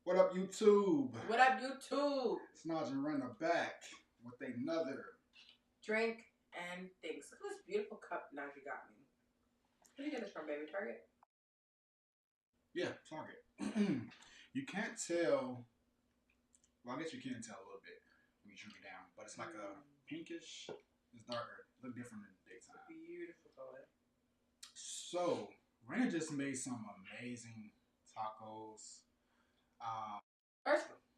What up, YouTube? What up, YouTube? It's Naj and Reina back with another drink and things. Look at this beautiful cup Maggie got me. Where did you get this from, baby? Target? Yeah, Target. You can't tell. Well, I guess you can tell a little bit when you drink it down, but it's like a pinkish. It's darker. It looks different in the daytime. Beautiful color. So, Reina just made some amazing tacos.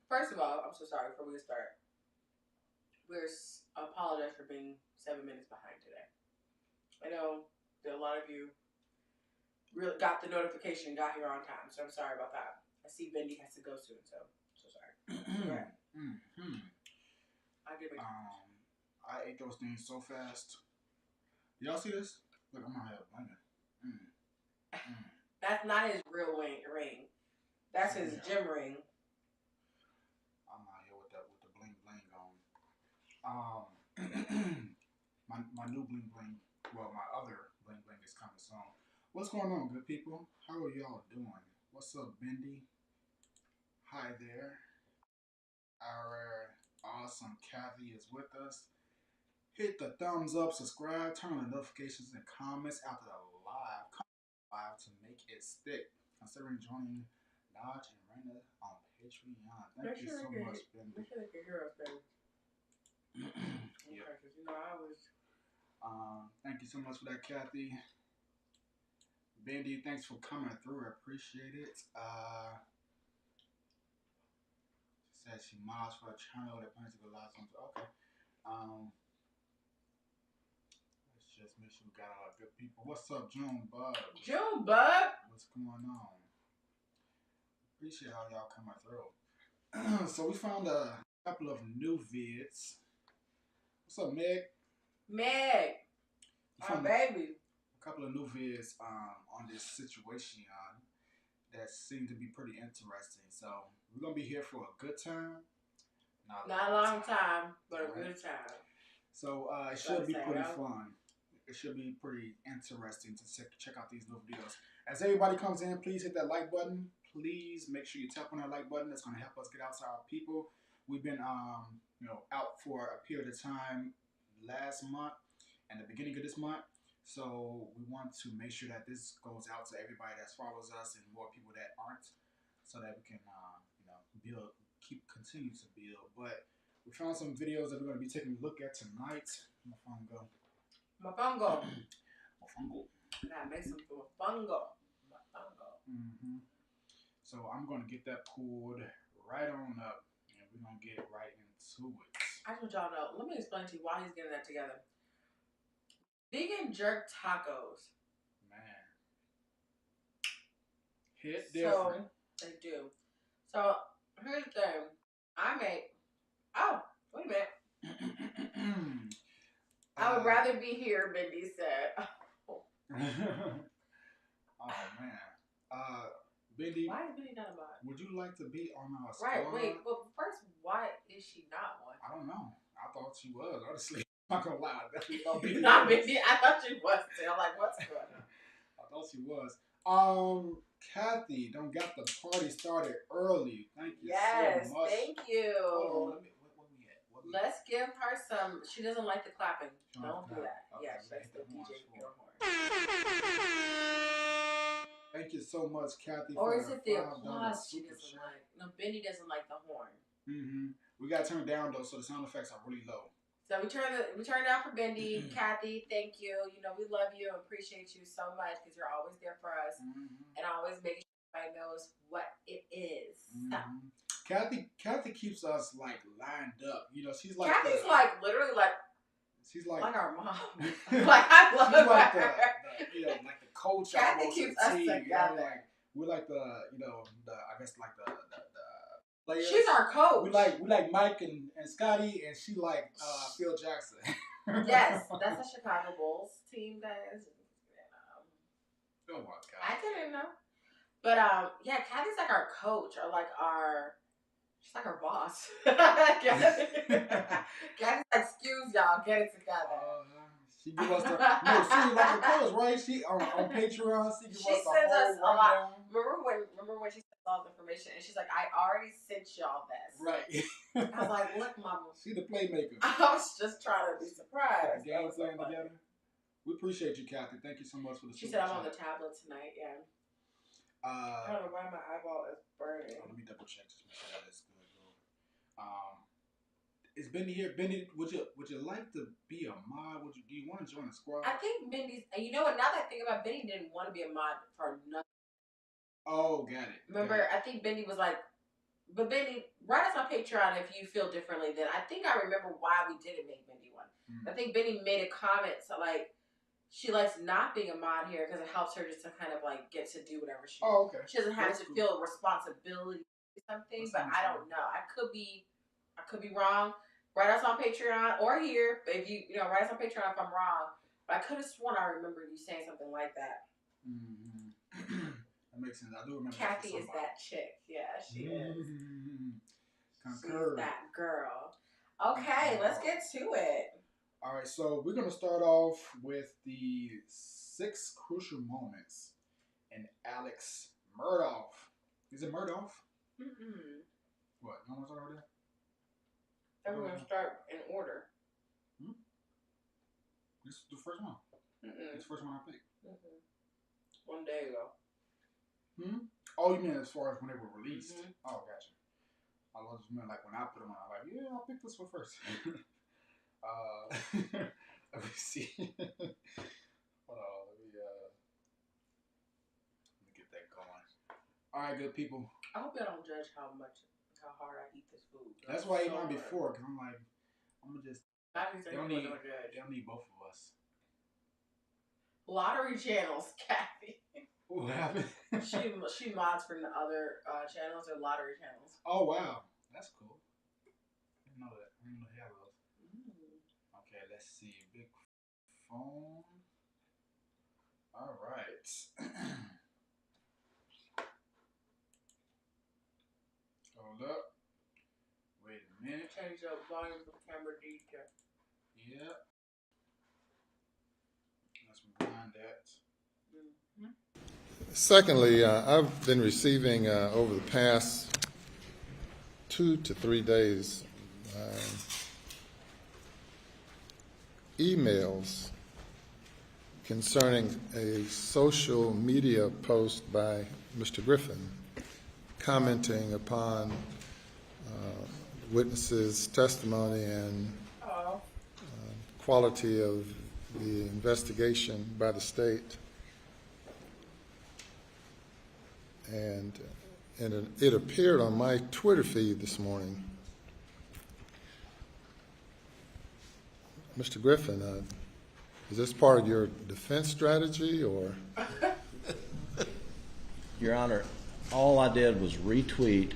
First of all, I'm so sorry before we start. We're apologize for being 7 minutes behind today. I know that a lot of you really got the notification, got here on time, so I'm sorry about that. I see Bendy has to go soon, so sorry. Right. I ate those things so fast. Y'all see this? Look, I'm out here blinging. That's not his real ring. That's his gym ring. I'm out here with the bling bling on. My new bling bling. Well, my other bling bling is coming soon. What's going on, good people? How are y'all doing? What's up, Bendy? Hi there. Our awesome Kathy is with us. Hit the thumbs up, subscribe, turn on the notifications and comments after the live. Come live to make it stick. Considering joining Naj and Reina on Patreon. Thank you so much, Bendy. Make sure they can hear us, baby. Yeah. Because you know I was. Thank you so much for that, Kathy. Bendy, thanks for coming through. I appreciate it. She said she mods for a channel that plans to go live something. Okay. Let's just make sure we got all our good people. What's up, Junebug? Junebug? What's going on? Appreciate how y'all coming through. So we found a couple of new vids. What's up, Meg? Meg, our baby. A couple of new vids on this situation that seem to be pretty interesting. So we're gonna be here for a good time. Not a long time, but a good time. So it should be pretty fun. It should be pretty interesting to check out these new videos. As everybody comes in, please hit that like button. Please make sure you tap on that like button. That's going to help us get out to our people. We've been out for a period of time last month and the beginning of this month. So we want to make sure that this goes out to everybody that follows us and more people that aren't, so that we can continue to build. But we found some videos that we're going to be taking a look at tonight. My phone go. Mofongo. Mofongo. Gotta make some mofongo. So I'm going to get that pulled right on up, and we're going to get right into it. I just want y'all to know. Let me explain to you why he's getting that together. Vegan jerk tacos. Man. Hit different. So, they do. So, here's the thing. I make... Oh, wait a minute. I would rather be here, Bendy said. Oh, man. Bendy, why is Bendy not a mod? Would you like to be on our squad? Right, wait. Well, first, why is she not one? I don't know. I thought she was, honestly. I'm not going to lie. Definitely thought Bendy not Bendy. I thought she was. I'm like, what's going on? I thought she was. Kathy, don't get the party started early. Thank you so much. Yes, thank you. Hold on, what we at? Let's give her some. She doesn't like the clapping. Don't do that. Okay, yeah, that's the DJ horn. Thank you so much, Kathy. Or is it the applause she doesn't like? No, Bendy doesn't like the horn. We got to turn it down though, so the sound effects are really low. So we turn it down for Bendy. Kathy, thank you. You know we love you and appreciate you so much because you're always there for us and always making sure everybody knows what it is. Kathy keeps us like lined up. You know, she's like Kathy's literally like. She's like our mom. Like I love her. Like like the coach. Kathy keeps us together. You know, like we're like the I guess like the players. She's our coach. We like Mike and Scotty, and she like Phil Jackson. Yes, that's the Chicago Bulls team, guys. Oh my God. I didn't know. But yeah, Kathy's like our coach or like she's like our boss. Kathy's like, excuse y'all, get it together. She give us she's like a coach, right? She on Patreon. She sends us a lot. Remember when she sent all the information, and she's like, I already sent y'all this. Right. I was like, look, mama. She the playmaker. I was just trying to be surprised. The game playing together. We appreciate you, Kathy. Thank you so much for the. She said I'm on the tablet tonight. Yeah. I don't know why my eyeball is burning. Let me double check just make sure that's good, bro. Is Bendy here? Bendy, would you like to be a mod? Do you want to join the squad? I think Bendy's. You know what? Now that I think about it, Bendy didn't want to be a mod for nothing. Oh, got it. Remember, I think Bendy was like, but Bendy, write us on Patreon if you feel differently. Then I think I remember why we didn't make Bendy one. I think Bendy made a comment so like she likes not being a mod here because it helps her just to kind of like get to do whatever she. Oh, okay. She doesn't have to feel responsibility or something, but I don't know. I could be wrong. Write us on Patreon or here if you write us on Patreon if I'm wrong. But I could have sworn I remember you saying something like that. That makes sense. I do remember. Kathy is that chick. Yeah, she is. Concur. She's that girl. Okay, let's get to it. All right, so we're gonna start off with the 6 crucial moments in Alex Murdaugh. Is it Murdaugh? What? You want to start over there? I'm gonna start in order. This is the first one. It's the first one I picked. 1 day ago. Oh, you mean as far as when they were released? Oh, gotcha. I was just meant like when I put them on, I'm like, yeah, I'll pick this one first. Let me see. Hold on, let me get that going. All right, good people. I hope y'all don't judge how hard I eat this food. That's why I ate mine before, because I'm like, I'm gonna just. They don't need both of us. Lottery channels, Kathy. What happened? she mods for the other channels or lottery channels. Oh wow, that's cool. I didn't know that. I didn't know they have those. Okay, let's see. Big phone. All right. Hold up. Wait a minute. Change the volume of camera detail. Yep. Let's rewind that. Secondly, I've been receiving over the past 2 to 3 days emails concerning a social media post by Mr. Griffin commenting upon witnesses' testimony and quality of the investigation by the state. And it appeared on my Twitter feed this morning. Mr. Griffin, is this part of your defense strategy, or? Your Honor, all I did was retweet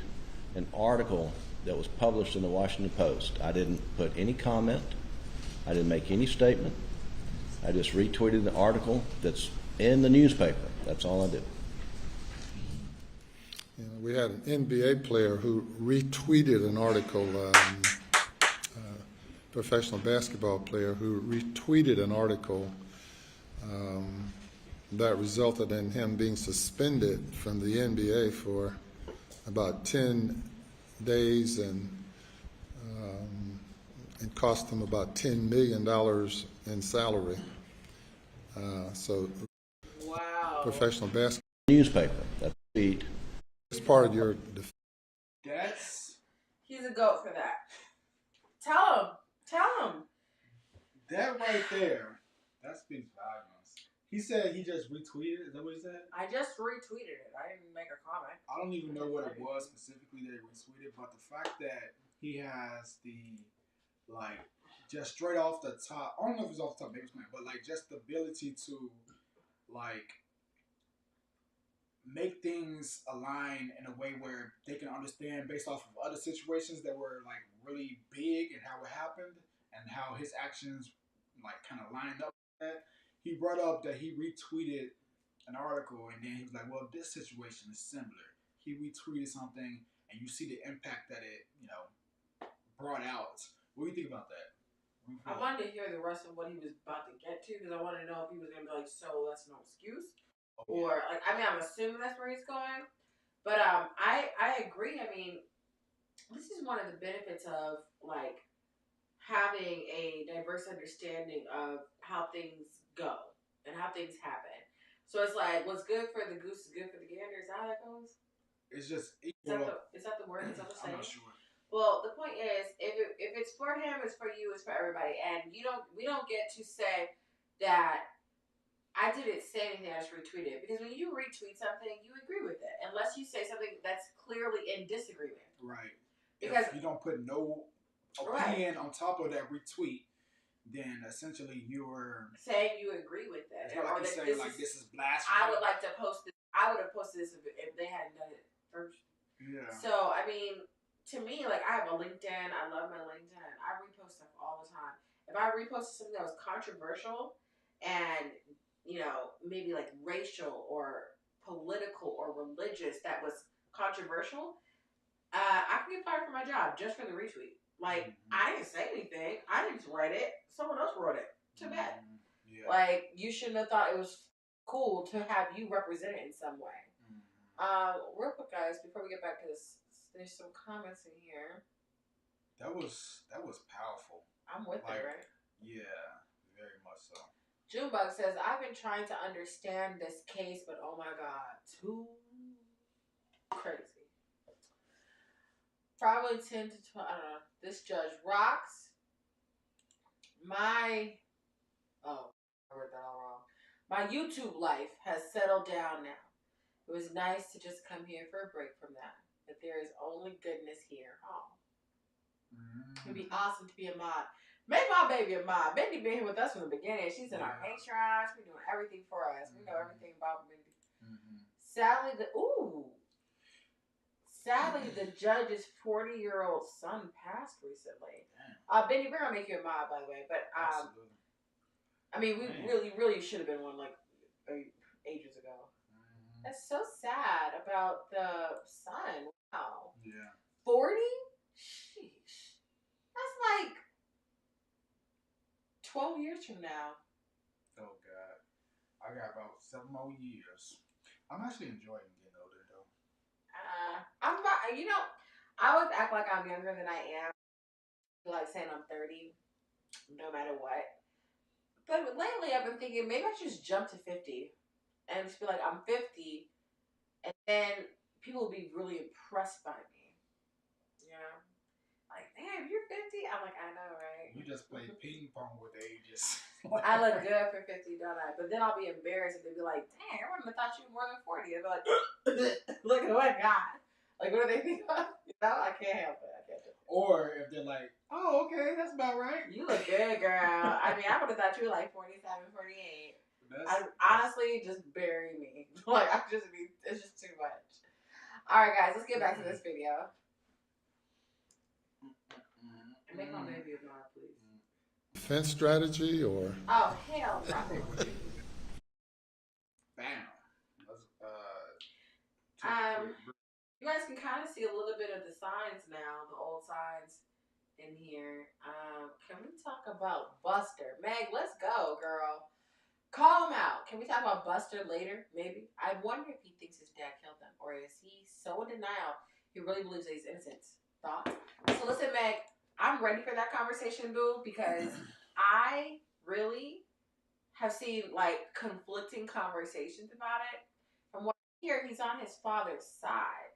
an article that was published in the Washington Post. I didn't put any comment. I didn't make any statement. I just retweeted the article that's in the newspaper. That's all I did. You know, we had an NBA player who retweeted an article, professional basketball player who retweeted an article that resulted in him being suspended from the NBA for about 10 days and cost him about $10 million in salary. So, wow. Professional basketball. Newspaper. That's feed. It's part of your. He's a goat for that. Tell him. That right there, that speaks volumes. He said he just retweeted. Is that what he said? I just retweeted it. I didn't make a comment. I don't even know what it was specifically that he retweeted, but the fact that he has the, like, just straight off the top, I don't know if it's off the top, maybe it's not, but like just the ability to, like, make things align in a way where they can understand based off of other situations that were like really big and how it happened and how his actions like kind of lined up with that. He brought up that he retweeted an article and then he was like, well, this situation is similar. He retweeted something and you see the impact that it, brought out. What do you think about that? I wanted to hear the rest of what he was about to get to because I wanted to know if he was going to be like, so that's no excuse. Or, like, I mean, I'm assuming that's where he's going. But I agree. I mean, this is one of the benefits of like having a diverse understanding of how things go and how things happen. So it's like what's good for the goose is good for the gander. Is that how that goes? It's just Is that the word? Is that the I'm saying? not sure. Well, the point is, if it's for him, it's for you, it's for everybody, and we don't get to say that I didn't say anything, I just retweeted it. Because when you retweet something, you agree with it. Unless you say something that's clearly in disagreement. Right. Because if you don't put no opinion on top of that retweet, then essentially you're saying you agree with it. It's like you saying like this is blasphemy. I would like to post this. I would have posted this if they hadn't done it first. Yeah. So, I mean, to me, like, I have a LinkedIn. I love my LinkedIn. I repost stuff all the time. If I reposted something that was controversial and, you know, maybe like racial or political or religious that was controversial, I can get fired from my job just for the retweet. Like, I didn't say anything. I didn't write it. Someone else wrote it. Too bad. Yeah. Like, you shouldn't have thought it was cool to have you represent it in some way. Real quick, guys, before we get back to this, there's some comments in here. That was powerful. I'm with it, right? Yeah, very much so. Junebug says, I've been trying to understand this case, but oh my god, too crazy. Probably 10 to 12, I don't know. This judge rocks. I read that all wrong. My YouTube life has settled down now. It was nice to just come here for a break from that. But there is only goodness here. Oh. It'd be awesome to be a mod. Make my baby a mod. Mindy been here with us from the beginning. She's in our Patreon. She's doing everything for us. We know everything about Mindy. Sadly, the judge's 40-year-old son passed recently. Benny, we're gonna make you a mod, by the way. But absolutely. I mean, we really should have been one like ages ago. That's so sad about the son. Wow. Yeah. 40? Sheesh. That's like 12 years from now. Oh God, I got about 7 more years. I'm actually enjoying getting older though. I'm not. You know, I always act like I'm younger than I am. Like saying I'm 30, no matter what. But lately, I've been thinking maybe I should just jump to 50 and just be like, I'm 50, and then people will be really impressed by me. Yeah. Like, damn, you're 50? I'm like, I know, right? You just play ping pong with ages. I look good for 50, don't I? But then I'll be embarrassed and they'll be like, dang, everyone would have thought you were more than 40. I'll be like, look at what God. Like, what do they think of? You know, I can't help it. Or if they're like, oh, okay, that's about right. You look good, girl. I mean, I would have thought you were like 47, 48. Honestly, just bury me. Like, it's just too much. All right, guys, let's get back to this video. Make my baby a mod, please. Defense strategy or? Oh, hell no. Bam. You guys can kind of see a little bit of the signs now, the old signs in here. Can we talk about Buster? Meg, let's go, girl. Call him out. Can we talk about Buster later, maybe? I wonder if he thinks his dad killed him, or is he so in denial he really believes that he's innocent? Thought? So listen, Meg, I'm ready for that conversation, boo, because I really have seen, like, conflicting conversations about it. From what I hear, he's on his father's side.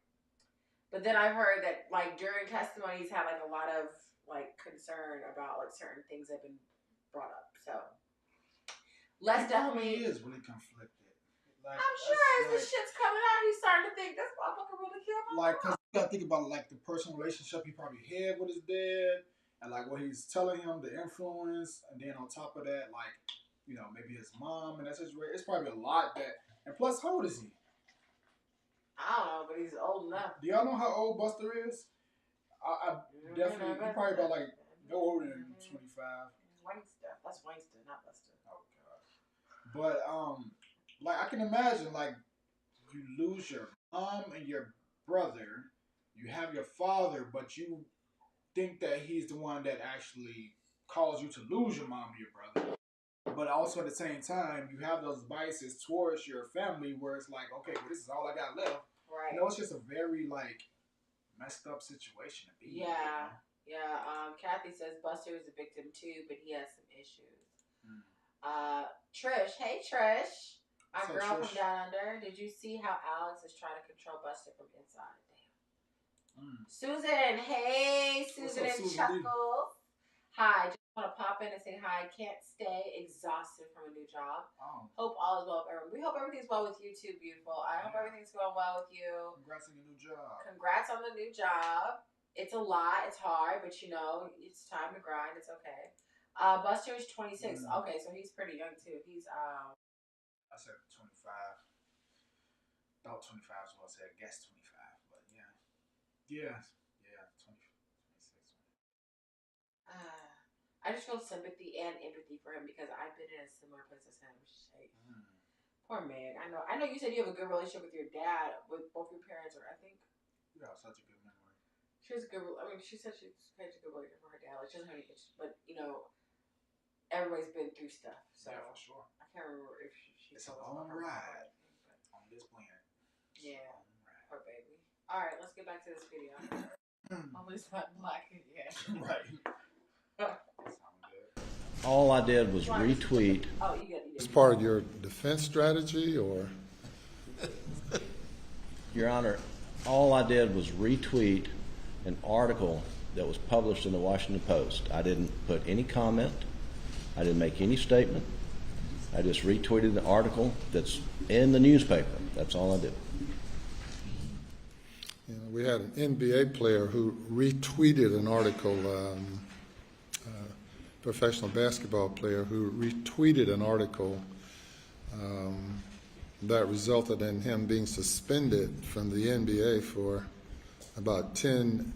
But then I've heard that, like, during testimony, he's had, like, a lot of, like, concern about, like, certain things that have been brought up. So, let's definitely... He is really conflicted. Like, I'm sure as this shit's coming out, he's starting to think this motherfucker really killed my mom. Like, because you got to think about, like, the personal relationship he probably had with his dad, and, like, what he's telling him, the influence, and then on top of that, like, you know, maybe his mom, and that's his... It's probably a lot that... And plus, how old is he? I don't know, but he's old enough. Do y'all know how old Buster is? I definitely, he's probably about like no older than 25. Winston. That's Winston, not Buster. Oh God. But like I can imagine, like you lose your mom and your brother, you have your father, but you think that he's the one that actually caused you to lose your mom and your brother. But also at the same time, you have those biases towards your family where it's like, okay, well, this is all I got left. Right. You know, it's just a very like messed up situation to be in. Yeah. Yeah. Kathy says Buster is a victim too, but he has some issues. Trish. Hey, Trish. My What's up, girl Trish? from down under. Did you see how Alex is trying to control Buster from inside? Damn. Susan. Hey, Susan up, and Susan D? Chuckles. Hi. Just want to pop in and say hi. Can't stay. Exhausted from a new job. Oh, Hope all is well with everyone. We hope everything's well with you too, beautiful. I hope everything's going well with you. congrats on your new job. Congrats on the new job. It's a lot. It's hard, but you know, it's time to grind. It's okay. Buster is 26. Okay, so he's pretty young too. He's I said 25. Thought 25 is what I said. Guess 25, but yeah. 20, 26. I just feel sympathy and empathy for him because I've been in a similar place as him. Poor man. I know you said you have a good relationship with your dad, with both your parents, or I think You got such a good memory. she has a good. I mean, she said she has a good relationship with her dad. Like she doesn't have any issues, but you know, everybody's been through stuff. So Yeah, for sure. I can't remember if she It's a told us long about her ride but on this planet. yeah, poor baby. All right, let's get back to this video. Hopefully it's not black yet. Right. All I did was retweet. Oh, you get Is part of your defense strategy, or? Your Honor, all I did was retweet an article that was published in the Washington Post. I didn't put any comment. I didn't make any statement. I just retweeted the article that's in the newspaper. That's all I did. You know, we had an NBA player who retweeted an article, professional basketball player who retweeted an article that resulted in him being suspended from the NBA for about 10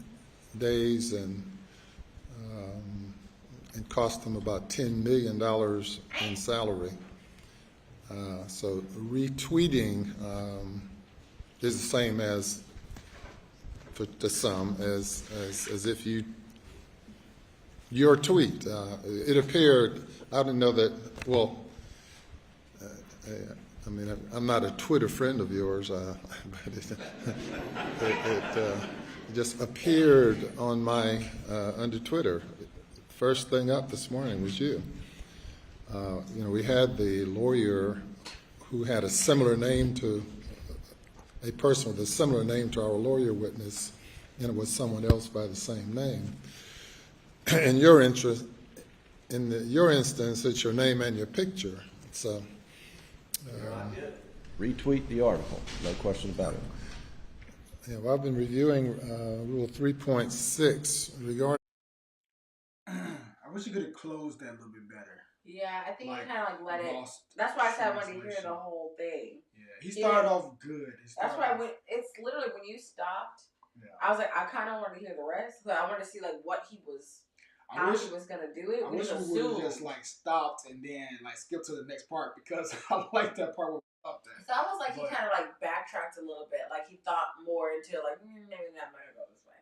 days and cost him about $10 million in salary. So retweeting is the same as, to some, as if your tweet. It appeared, I didn't know that, well, I mean, I'm not a Twitter friend of yours, but it just appeared on my, under Twitter. First thing up this morning was you. You know, we had the lawyer who had a similar name to, a person with a similar name to our lawyer witness, and it was someone else by the same name. In your interest, your instance, it's your name and your picture. So, Retweet the article, no question about it. yeah, well, I've been reviewing Rule 3.6 regarding. I wish you could have closed that a little bit better. Yeah, I think Like, he kind of like let it. lost That's why I said I wanted to hear translation. the whole thing. Yeah, he started off good. That's why it's literally when you stopped. Yeah. I was like, I kind of wanted to hear the rest, but I wanted to see like what he was, how he was gonna do it. I wish we would have just like stopped and then like skipped to the next part because I like that part where we stopped at. It's almost like he kind of like backtracked a little bit, like he thought more into like maybe that might go this way,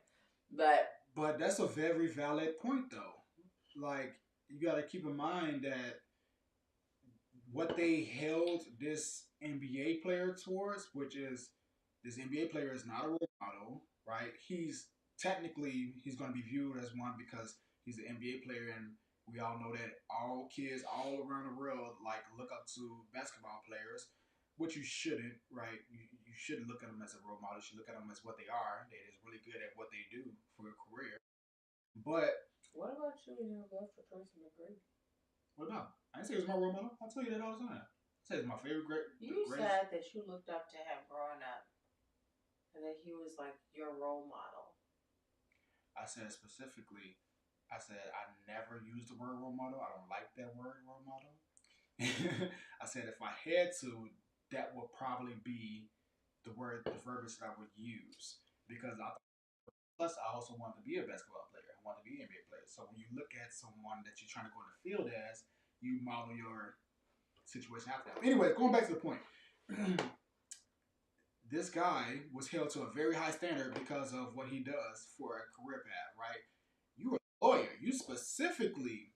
but that's a very valid point though. Like you got to keep in mind that what they held this NBA player towards, which is this NBA player is not a role model, right? He's going to be viewed as one because he's an NBA player, and we all know that all kids all around the world like look up to basketball players, which you shouldn't, right? You shouldn't look at them as a role model. You should look at them as what they are. They're just really good at what they do for a career. But what about you? You know, vote for Tracy McGrady. What about? I didn't say it was my role model. I tell you that all the time. I say it's my favorite You said that you looked up to him growing up, and that he was like your role model. I said specifically, I said I never used the word role model. I don't like that word role model. I said if I had to, that would probably be the verbiage that I would use because plus I also wanted to be a basketball player. I wanted to be an NBA player. So when you look at someone that you're trying to go in the field as, you model your situation after that. Anyway, going back to the point. This guy was held to a very high standard because of what he does for a career path, right? You're a lawyer. You specifically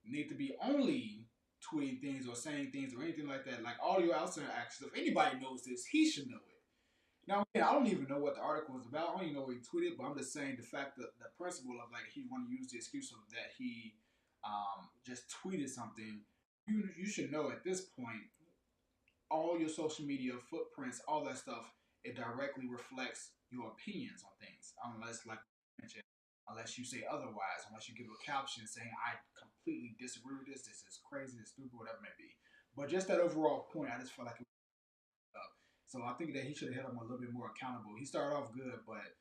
need to be only tweeting things or saying things or anything like that. Like all your outside actions. If anybody knows this, he should know it. Now, again, I don't even know what the article was about. I don't even know what he tweeted, but I'm just saying the fact that the principle of like he want to use the excuse of that he just tweeted something. You should know at this point all your social media footprints, all that stuff, it directly reflects your opinions on things. Unless, like I mentioned, unless you say otherwise, unless you give a caption saying I completely disagree with this. This is crazy, this is stupid, whatever it may be. But just that overall point, I just felt like it was up. So I think that he should have held him a little bit more accountable. He started off good, but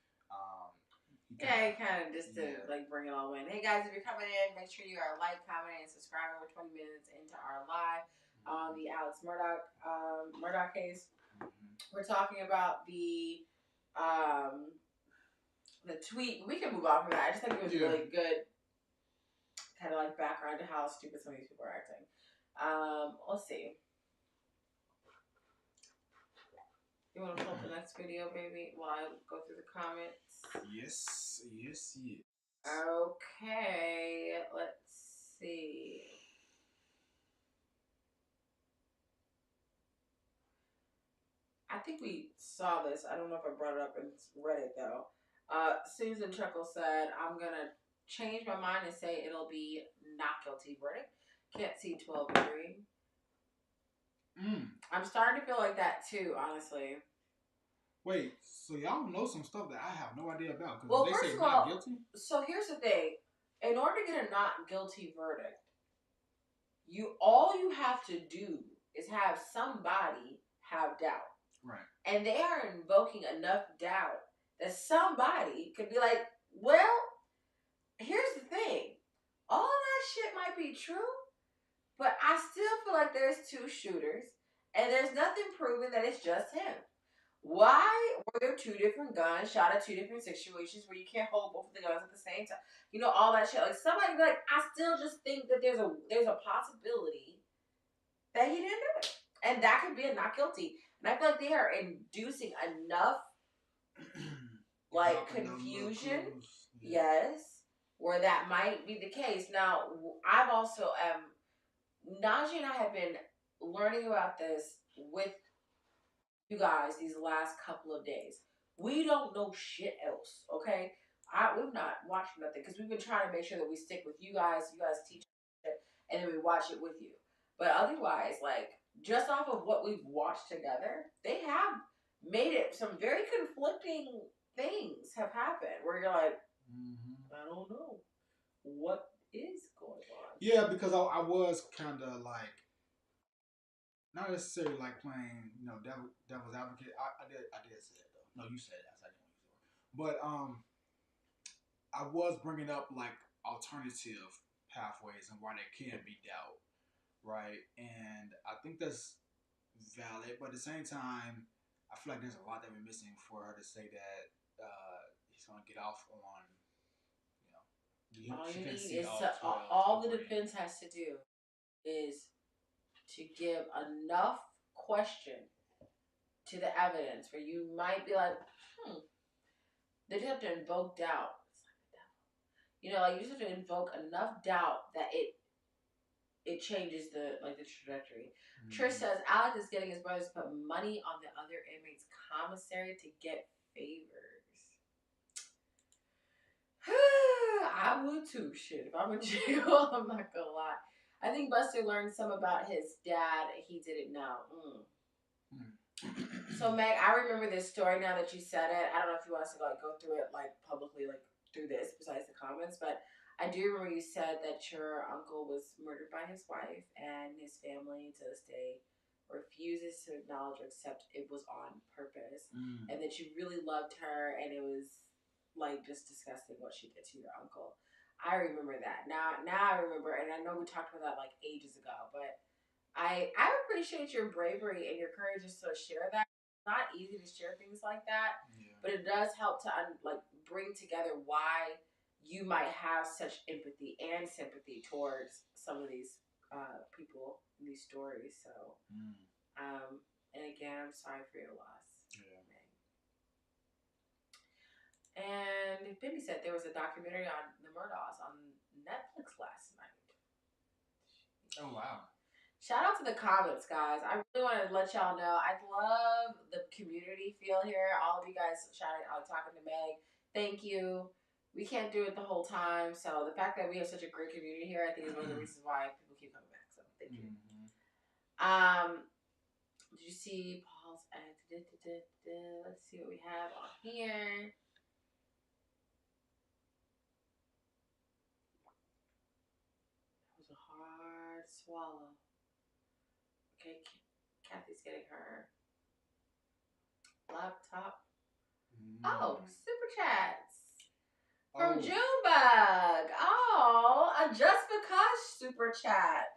he kind of just to like bring it all in. Hey guys, if you're coming in, make sure you are like, comment, and subscribing. We're 20 minutes into our live on the Alex Murdaugh case. We're talking about the tweet. We can move on from that. I just think it was really good, kind of like background to how stupid some of these people are acting. Let's see. You want to pull up the next video, baby, while I go through the comments? Yes. Okay, let's see. I think we saw this. I don't know if I brought it up and read it, though. Susan Chuckle said, I'm going to change my mind and say it'll be not guilty verdict. Can't see 12 agree. I'm starting to feel like that, too, honestly. Wait, so y'all know some stuff that I have no idea about? Well, they first say of all, not guilty? So here's the thing. In order to get a not guilty verdict, all you have to do is have somebody have doubt. Right. And they are invoking enough doubt that somebody could be like, well, here's the thing. All that shit might be true, but I still feel like there's two shooters, and there's nothing proving that it's just him. Why were there two different guns shot at two different situations where you can't hold both of the guns at the same time? You know, all that shit. Like, somebody be like, I still just think that there's a possibility that he didn't do it. And that could be a not guilty. And I feel like they are inducing enough, like, confusion. Yes. Where that might be the case. Now, I've also, Naj and I have been learning about this with you guys these last couple of days. We don't know shit else, okay? We've not watched nothing because we've been trying to make sure that we stick with you guys. You guys teach it, and then we watch it with you. But otherwise, like, just off of what we've watched together, they have made it some very conflicting things have happened where you're like, I don't know what is going on. Yeah, because I was kind of like, not necessarily like playing, devil's advocate. I did say that though. No, you said it. I didn't use it. But I was bringing up like alternative pathways and why there can be doubt, right? And I think that's valid, but at the same time, I feel like there's a lot that we're missing for her to say that he's gonna get off on. All you need is all the defense has to do is to give enough question to the evidence where you might be like, they just have to invoke doubt. It's like the devil. Like, you just have to invoke enough doubt that it changes the trajectory. Trish says Alex is getting his brothers to put money on the other inmates' commissary to get favors. I would too, shit. If I'm in jail, I'm not gonna lie. I think Buster learned some about his dad. He didn't know. So, Meg, I remember this story now that you said it. I don't know if you want us to go through it publicly, through this, besides the comments, but I do remember you said that your uncle was murdered by his wife, and his family to this day refuses to acknowledge or accept it was on purpose, and that you really loved her, and it was just disgusting what she did to your uncle. I remember that. Now I remember, and I know we talked about that ages ago, but I appreciate your bravery and your courage just to share that. It's not easy to share things like that, but it does help to bring together why you might have such empathy and sympathy towards some of these people in these stories. So, and again, I'm sorry for your loss. And Benny said there was a documentary on the Murdaughs on Netflix last night. Oh, wow. Shout out to the comments, guys. I really want to let y'all know. I love the community feel here. All of you guys shouting out, talking to Meg. Thank you. We can't do it the whole time. So the fact that we have such a great community here, I think is one of the reasons why people keep coming back. So thank you. Did you see Paul's ad? Let's see what we have on here. That was a hard swallow. Okay, Kathy's getting her laptop. Oh, super chats from Junebug. Oh, a just because super chat.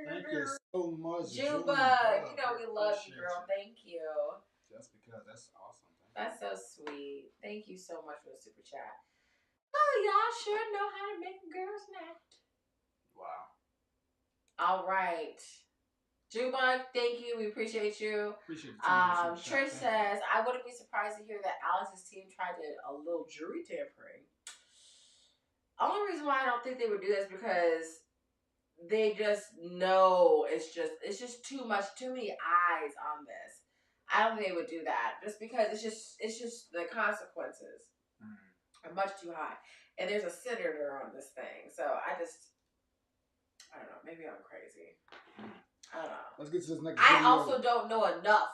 Thank you so much, Junebug. You know we love you, girl. Thank you. Just because, that's awesome. That's so sweet. Thank you so much for the super chat. Oh, y'all sure know how to make girls nut. Wow. All right. Junebug, thank you. We appreciate you. Appreciate it. Trish says, I wouldn't be surprised to hear that Alex's team tried a little jury tampering. Only reason why I don't think they would do this because they just know it's just too many eyes on this. I don't think they would do that just because it's just the consequences are much too high, and there's a senator on this thing. So I don't know. Maybe I'm crazy. I don't know. Let's get to this next I video. also don't know enough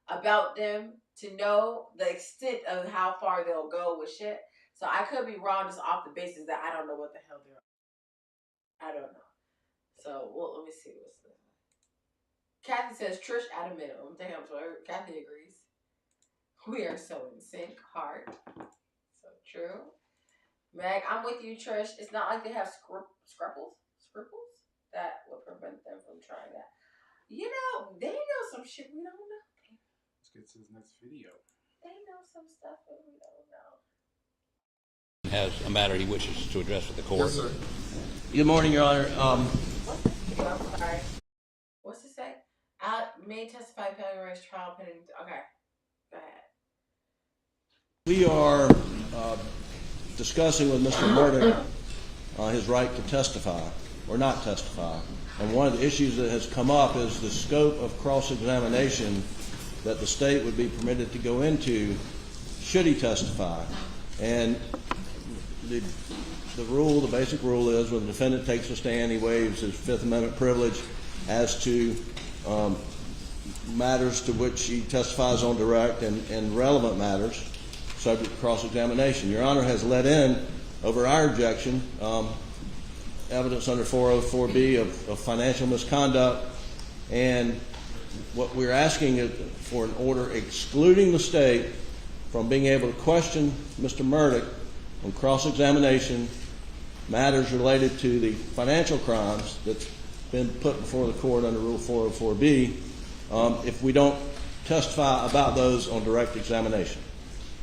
about them to know the extent of how far they'll go with shit. So I could be wrong just off the basis that I don't know what the hell they're. I don't know. So let me see what's this. Kathy says Trish at a minimum. Damn, so Kathy agrees. We are so in sync. Heart. So true. Meg, I'm with you, Trish. It's not like they have scruples that would prevent them from trying that. You know, they know some shit we don't know. Let's get to this next video. They know some stuff that we don't know. Has a matter he wishes to address with the court. Yes, sir. Good morning, Your Honor. I'm sorry. What's it say? May testify pending race trial pending. Okay, go ahead. We are discussing with Mr. Murdaugh his right to testify or not testify. And one of the issues that has come up is the scope of cross-examination that the state would be permitted to go into should he testify. And the basic rule is when the defendant takes a stand, he waives his Fifth Amendment privilege as to matters to which he testifies on direct and relevant matters subject to cross-examination. Your Honor has let in, over our objection, evidence under 404B of financial misconduct, and what we're asking is for an order excluding the state from being able to question Mr. Murdaugh on cross-examination matters related to the financial crimes that's been put before the court under Rule 404B if we don't testify about those on direct examination.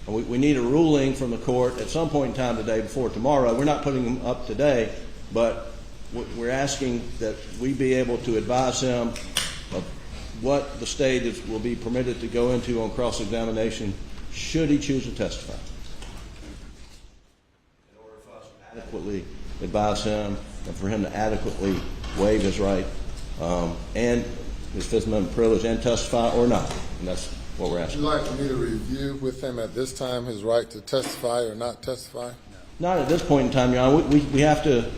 And we need a ruling from the court at some point in time today before tomorrow. We're not putting them up today, but we're asking that we be able to advise him of what the state will be permitted to go into on cross-examination should he choose to testify. In order for us to adequately advise him and for him to adequately waive his right and his Fifth Amendment privilege and testify or not. And that's what we're asking. Would you like for me to review with him at this time his right to testify or not testify? Not at this point in time, Your Honor. We have to,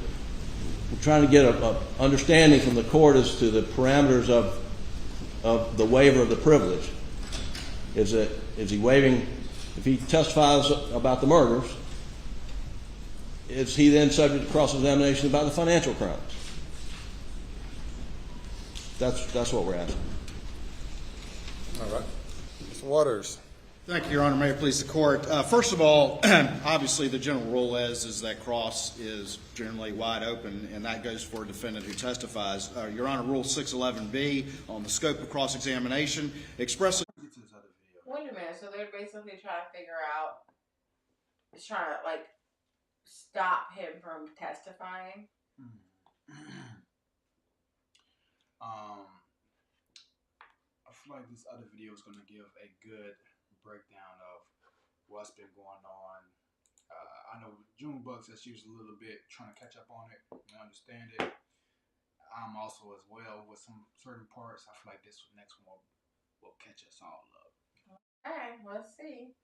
we're trying to get a understanding from the court as to the parameters of the waiver of the privilege. Is he waiving, if he testifies about the murders, is he then subject to cross-examination about the financial crimes? That's what we're asking. All right. Mr. Waters. Thank you, Your Honor. May it please the court. First of all, obviously the general rule is that cross is generally wide open, and that goes for a defendant who testifies. Your Honor, Rule 611B on the scope of cross-examination expressly. Wait a minute. So they're basically trying to figure out, it's trying to like stop him from testifying. I feel like this other video is going to give a good breakdown of what's been going on. I know Junebug says she was a little bit trying to catch up on it and understand it. I'm also as well with some certain parts. I feel like this next one will catch us all up. Okay, let's see.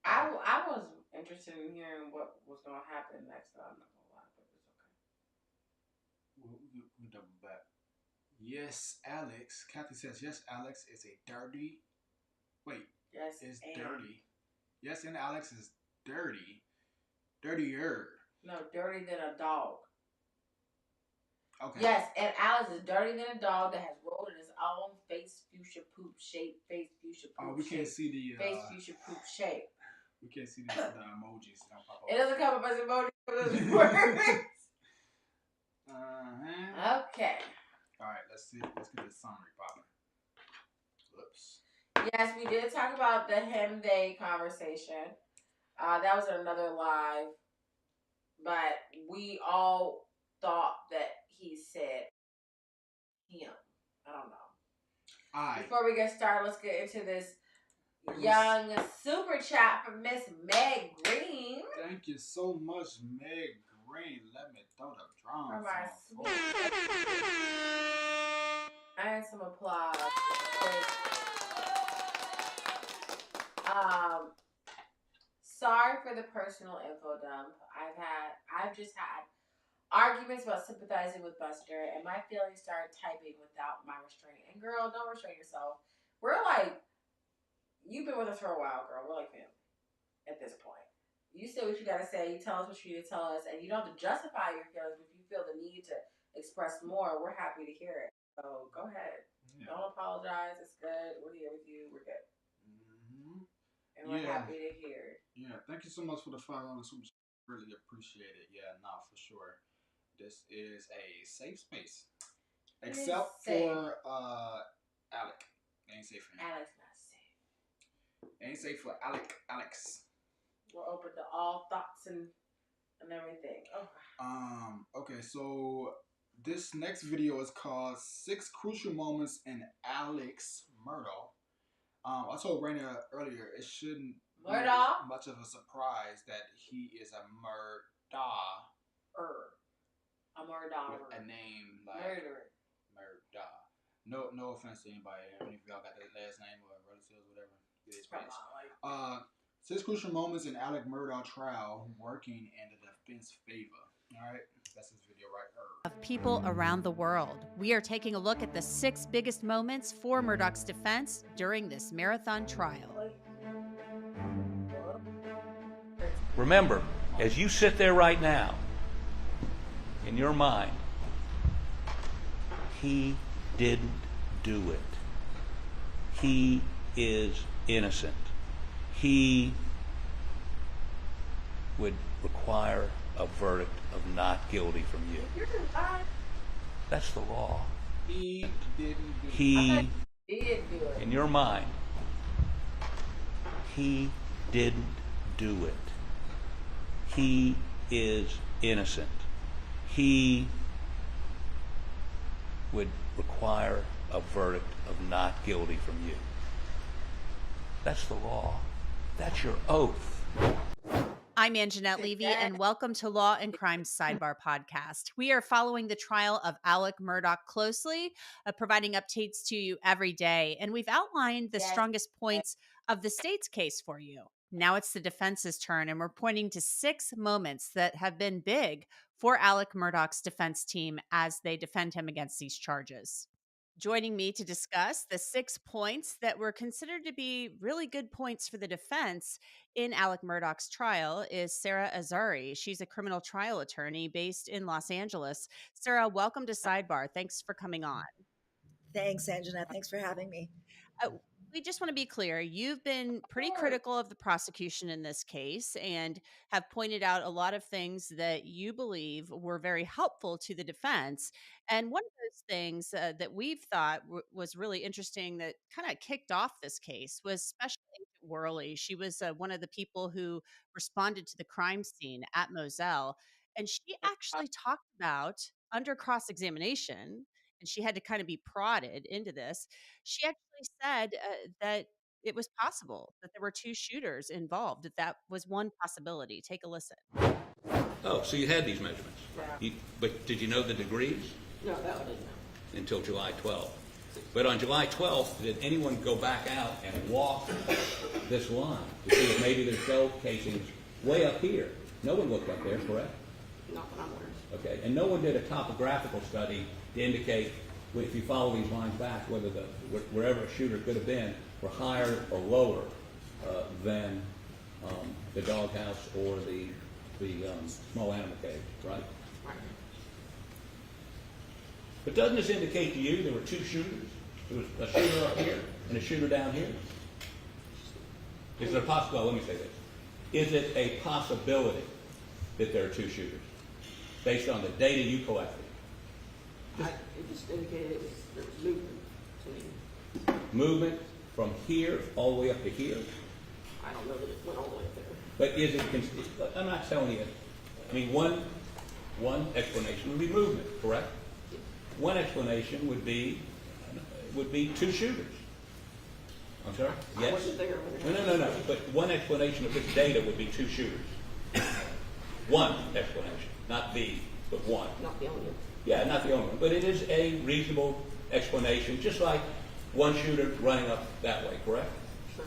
I was interested in hearing what was going to happen next. I'm not going to lie, but it's okay. We'll double back. Yes, Alex. Kathy says, yes, Alex is a dirty. Wait. Yes, is and dirty. Yes, and Alex is dirty. Dirtier. No, dirty than a dog. Okay. Yes, and Alex is dirty than a dog that has rolled in his own face fuchsia poop shape. Face fuchsia poop we can't shape. see the Face fuchsia poop shape. We can't see the emojis. Don't pop up. It doesn't come up as emoji for those words. Okay. All right, let's see. Let's get the summary popping. Whoops. Yes, we did talk about the him-they conversation. That was another live, but we all thought that he said him. I don't know. Before we get started, let's get into this young super chat from Miss Meg Green. Thank you so much, Meg Green. Let me throw the drums. And some applause. Sorry for the personal info dump. I've just had arguments about sympathizing with Buster, and my feelings started typing without my restraint. And girl, don't restrain yourself. We're like, you've been with us for a while, girl. We're like family at this point. You say what you gotta say. You tell us what you need to tell us, and you don't have to justify your feelings. But if you feel the need to express more, we're happy to hear it. So go ahead. Yeah. Don't apologize. It's good. We're here with you. We're good. Mm-hmm. And we're happy to hear it. Yeah. Thank you so much for the $5 super. Really appreciate it. Yeah, nah, for sure. This is a safe space. Except for Alec. Ain't safe for him. Alec's not safe. Ain't safe for Alex. We're open to all thoughts and everything. Oh. Okay, so this next video is called 6 Crucial Moments in Alex Murdaugh. I told Reina earlier it shouldn't be much of a surprise that he is a Murdaugh. A Murdaugh. With a name like Murdaugh. No offense to anybody. If y'all got that last name or relatives, whatever. It is like 6 crucial moments in Alec Murdaugh trial working in the defense favor. All right, that's this video right here. Of people around the world. We are taking a look at the 6 biggest moments for Murdaugh's defense during this marathon trial. Remember, as you sit there right now, in your mind, he didn't do it. He is innocent. He would require a verdict of not guilty from you. That's the law. He didn't do it. He did do it. In your mind, he didn't do it. He is innocent. He would require a verdict of not guilty from you. That's the law. That's your oath. I'm Anjanette Levy, and welcome to Law and Crime Sidebar Podcast. We are following the trial of Alec Murdaugh closely, providing updates to you every day. And we've outlined the strongest points of the state's case for you. Now it's the defense's turn, and we're pointing to 6 moments that have been big for Alec Murdaugh's defense team as they defend him against these charges. Joining me to discuss the 6 points that were considered to be really good points for the defense in Alec Murdaugh's trial is Sarah Azari. She's a criminal trial attorney based in Los Angeles. Sarah, welcome to Sidebar. Thanks for coming on. Thanks, Anjanette. Thanks for having me. We just want to be clear. You've been pretty critical of the prosecution in this case and have pointed out a lot of things that you believe were very helpful to the defense. And one of those things that we've thought was really interesting that kind of kicked off this case was Special Agent Worley. She was one of the people who responded to the crime scene at Moselle. And she actually talked about, under cross-examination, and she had to kind of be prodded into this. She actually said that it was possible that there were two shooters involved, that was one possibility. Take a listen. Oh, so you had these measurements? Yeah. But did you know the degrees? No, that one didn't know. Until July 12th. But on July 12th, did anyone go back out and walk this line to see if maybe there's shell casings way up here? No one looked up there, correct? Not what I'm aware. Okay, and no one did a topographical study to indicate, if you follow these lines back, whether wherever a shooter could have been were higher or lower than the doghouse or the small animal cage, right? Right. But doesn't this indicate to you there were two shooters? There was a shooter up here and a shooter down here? Is it a possibility? Let me say this. Is it a possibility that there are two shooters based on the data you collected? It just indicated there was movement to me. Movement from here all the way up to here? I don't know that it went all the way up there. But is it, I'm not telling you, I mean, one explanation would be movement, correct? One explanation would be two shooters. I'm sorry? Yes? I wasn't there when it No. But one explanation of this data would be two shooters. One explanation, not the, but one. Not the only one. Yeah, not the only one. But it is a reasonable explanation, just like one shooter running up that way, correct? Sure.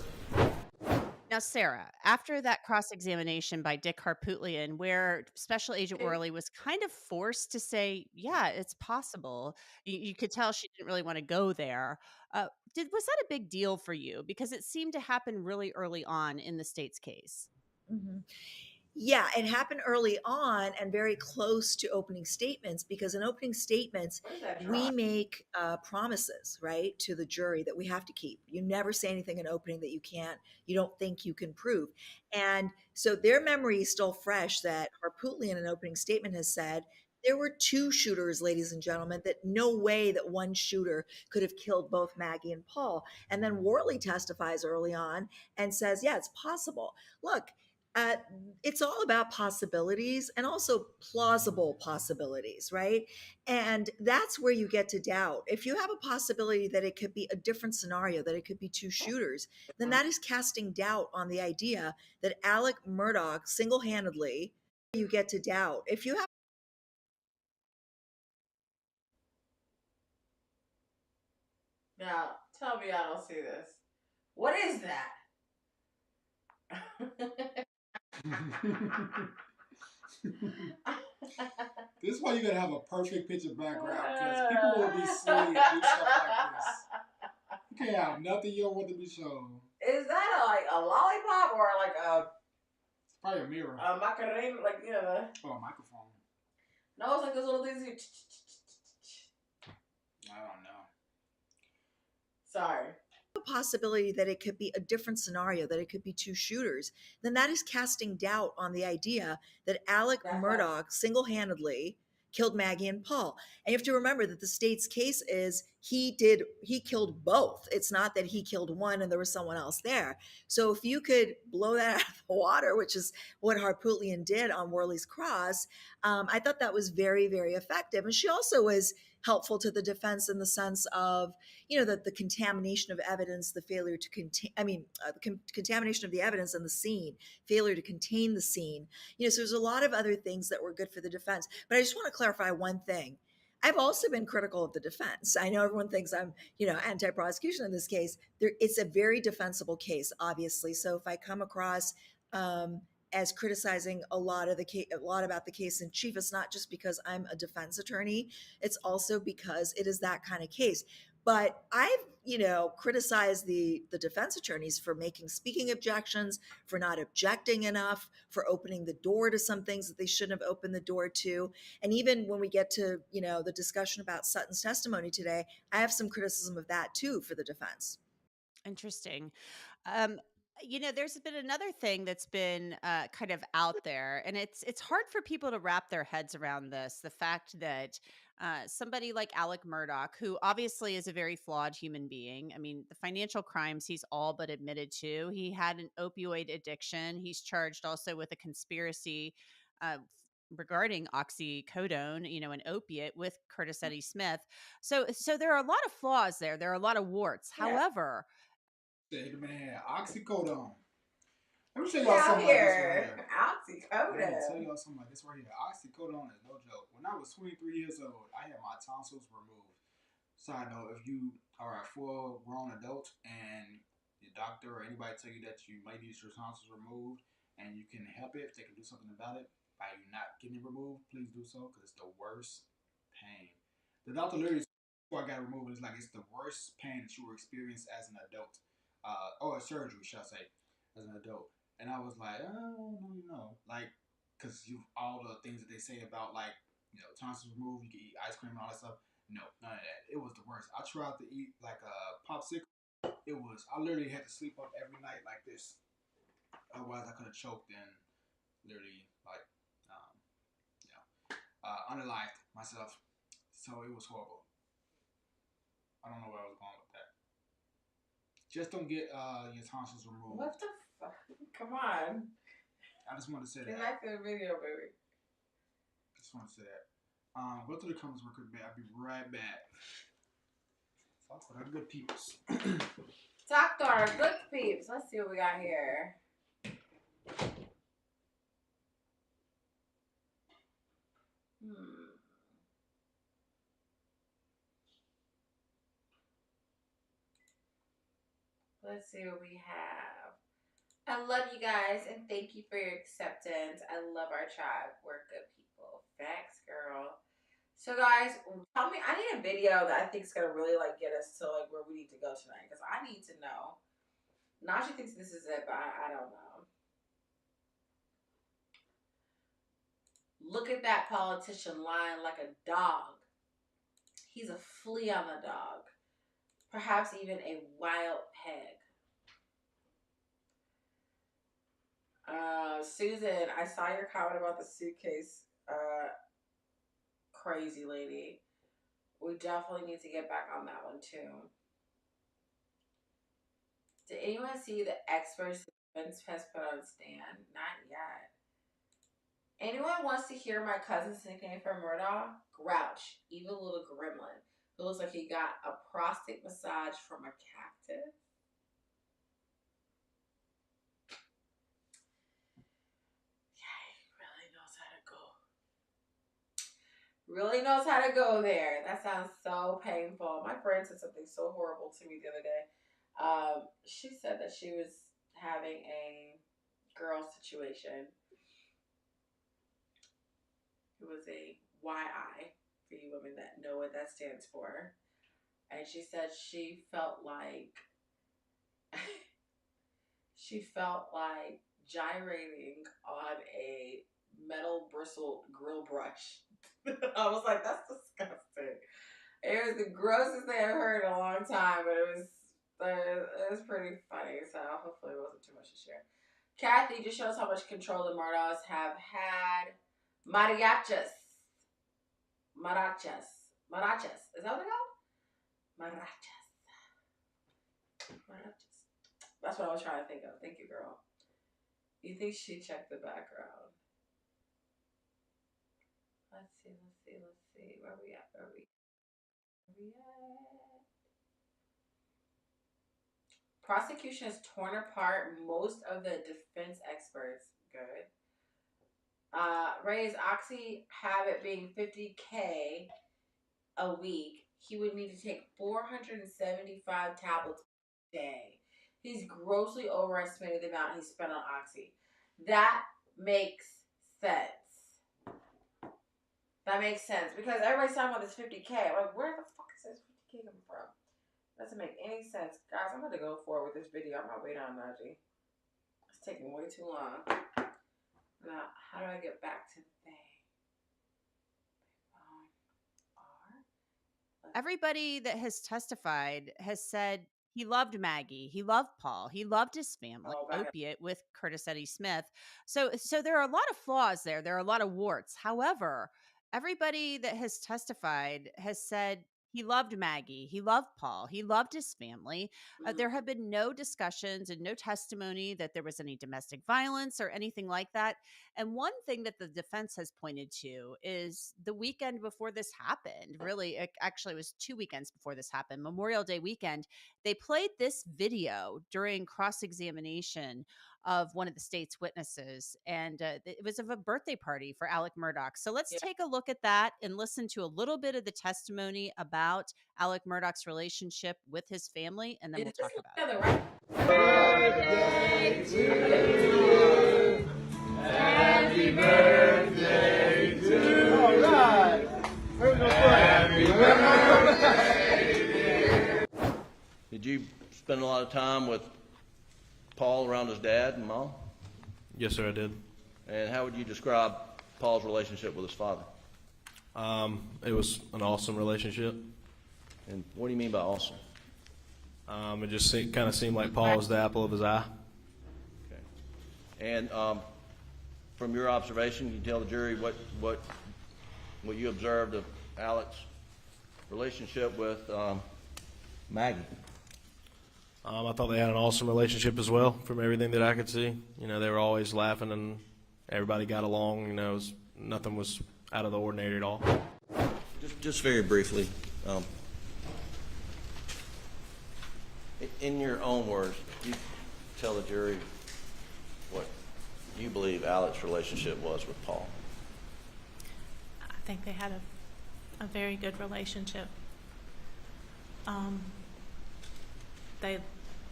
Now, Sarah, after that cross-examination by Dick Harpootlian, where Special Agent Worley was kind of forced to say, yeah, it's possible, you could tell she didn't really want to go there. Was that a big deal for you? Because it seemed to happen really early on in the state's case. Mm-hmm. Yeah, it happened early on and very close to opening statements, because in opening statements, we make promises, right, to the jury that we have to keep. You never say anything in opening that you don't think you can prove. And so their memory is still fresh that Harpootlian in an opening statement has said, there were two shooters, ladies and gentlemen, that no way that one shooter could have killed both Maggie and Paul. And then Worley testifies early on and says, yeah, it's possible. Look, it's all about possibilities and also plausible possibilities, right? And that's where you get to doubt. If you have a possibility that it could be a different scenario, that it could be two shooters, then that is casting doubt on the idea that Alec Murdaugh single-handedly, you get to doubt. If you have Now, tell me I don't see this. What is that? This is why you gotta have a perfect picture background, because people will be silly and do stuff like this. You can't have nothing you don't want to be shown. Is that like a lollipop or like It's probably a mirror. a macarena? Like, you know, Oh, a microphone. no, it's like those little things you. I don't know. Sorry. a possibility that it could be a different scenario, that it could be two shooters, then that is casting doubt on the idea that Alec Murdaugh single-handedly killed Maggie and Paul. And you have to remember that the state's case is he killed both. It's not that he killed one and there was someone else there. So if you could blow that out of the water, which is what Harpootlian did on Worley's cross, I thought that was very, very effective. And she also was helpful to the defense in the sense of, the contamination of evidence, the failure to contamination of the evidence in the scene, failure to contain the scene. So there's a lot of other things that were good for the defense. But I just want to clarify one thing. I've also been critical of the defense. I know everyone thinks I'm, anti-prosecution in this case. It's a very defensible case, obviously. So if I come across as criticizing a lot about the case in chief, it's not just because I'm a defense attorney. It's also because it is that kind of case. But I've, criticized the defense attorneys for making speaking objections, for not objecting enough, for opening the door to some things that they shouldn't have opened the door to. And even when we get to, the discussion about Sutton's testimony today, I have some criticism of that too for the defense. Interesting. There's been another thing that's been kind of out there, and it's hard for people to wrap their heads around this. The fact that somebody like Alec Murdaugh, who obviously is a very flawed human being. I mean, the financial crimes he's all but admitted to. He had an opioid addiction. He's charged also with a conspiracy regarding oxycodone, an opiate with Curtis Eddie Smith. So there are a lot of flaws there. There are a lot of warts. Yeah. However, Say the man had oxycodone. Let me show Get y'all out something like this right here. here. Let me tell Oxycodone. y'all something like this right here. Oxycodone is no joke. When I was 23 years old, I had my tonsils removed. Side note, if you are a full grown adult and your doctor or anybody tell you that you might need your tonsils removed and you can help it, if they can do something about it by you not getting it removed, please do so because it's the worst pain. The doctor literally said before I got removed, it's the worst pain that you will experience as an adult. Or a surgery, shall I say, as an adult. And I was like, oh, no. Like, because all the things that they say about, like, tonsils removed, you can eat ice cream and all that stuff. No, none of that. It was the worst. I tried to eat like a popsicle. I literally had to sleep up every night like this. Otherwise, I could have choked and literally, like, unalived myself. So it was horrible. I don't know where I was going with that. Just don't get your tonsils removed. What the fuck? Come on. I just wanted to say that. Get back to the video, baby. I just want to say that. Go to the comments real quick, man. I'll be right back. Talk with our good peeps. Talk to our good peeps. Let's see what we got here. Let's see what we have. I love you guys and thank you for your acceptance. I love our tribe. We're good people. Facts, girl. So guys, tell me, I need a video that I think is gonna really like get us to like where we need to go tonight because I need to know. Naji thinks this is it, but I don't know. Look at that politician lying like a dog. He's a flea on the dog. Perhaps even a wild pig. Susan, I saw your comment about the suitcase. Crazy lady. We definitely need to get back on that one too. Did anyone see the experts defense has put on stand? Not yet. Anyone wants to hear my cousin's nickname for Murdaugh? Grouch, evil little gremlin. It looks like he got a prostate massage from a cactus. Really knows how to go there. That sounds so painful. My friend said something so horrible to me the other day. She said that she was having a girl situation. It was a YI, for you women that know what that stands for. And she said she felt like gyrating on a metal bristle grill brush. I was like, that's disgusting. It was the grossest thing I've heard in a long time, but it was pretty funny, so hopefully it wasn't too much to share. Kathy just shows how much control the Murdaughs have had. Mariachas. Is that what they're called? Marachas. That's what I was trying to think of. Thank you, girl. You think she checked the background? Let's see. Where we at? Prosecution has torn apart most of the defense experts. Good. Ray's oxy habit being 50K a week, he would need to take 475 tablets a day. He's grossly overestimated the amount he spent on oxy. That makes sense. Because everybody's talking about this 50K. I'm like, where the fuck is this 50K coming from? Doesn't make any sense. Guys, I'm going to go forward with this video. I'm not waiting on Maggie. It's taking way too long. Now, how do I get back to the thing? Everybody that has testified has said he loved Maggie, he loved Paul, he loved his family, opiate with Curtis Eddie Smith. So there are a lot of flaws there. There are a lot of warts. However, everybody that has testified has said he loved Maggie, he loved Paul, he loved his family. There have been no discussions and no testimony that there was any domestic violence or anything like that. And one thing that the defense has pointed to is the weekend before this happened. Really, it actually was 2 weekends before this happened, Memorial Day weekend. they played this video during cross-examination of one of the state's witnesses, and it was of a birthday party for Alec Murdaugh. So let's take a look at that and listen to a little bit of the testimony about Alec Murdaugh's relationship with his family, and then we'll talk about it. Right? Birthday to you. Happy birthday to you. All right. Happy birthday. Did you spend a lot of time with Paul around his dad and mom? Yes, sir, I did. And how would you describe Paul's relationship with his father? It was an awesome relationship. And what do you mean by awesome? It just kind of seemed like Paul was the apple of his eye. Okay. And from your observation, can you tell the jury what you observed of Alec's relationship with Maggie? I thought they had an awesome relationship as well, from everything that I could see. You know, they were always laughing and everybody got along. You know, nothing was out of the ordinary at all. Just very briefly, in your own words, you tell the jury what you believe Alec's relationship was with Paul. I think they had a very good relationship.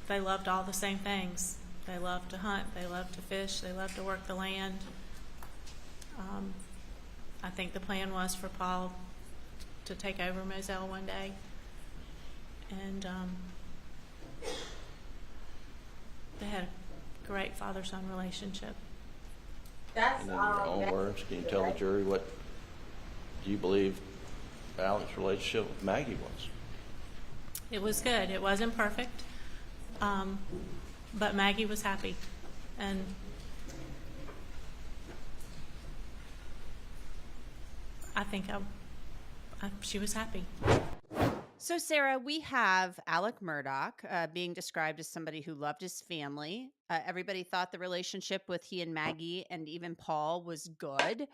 They loved all the same things. They loved to hunt. They loved to fish. They loved to work the land. I think the plan was for Paul to take over Moselle one day, and they had a great father-son relationship. That's And in your own words, can you tell the jury what you believe Alec's relationship with Maggie was? It was good. It wasn't perfect, but Maggie was happy, and I think she was happy. So, Sarah, we have Alec Murdaugh being described as somebody who loved his family. Everybody thought the relationship with he and Maggie and even Paul was good.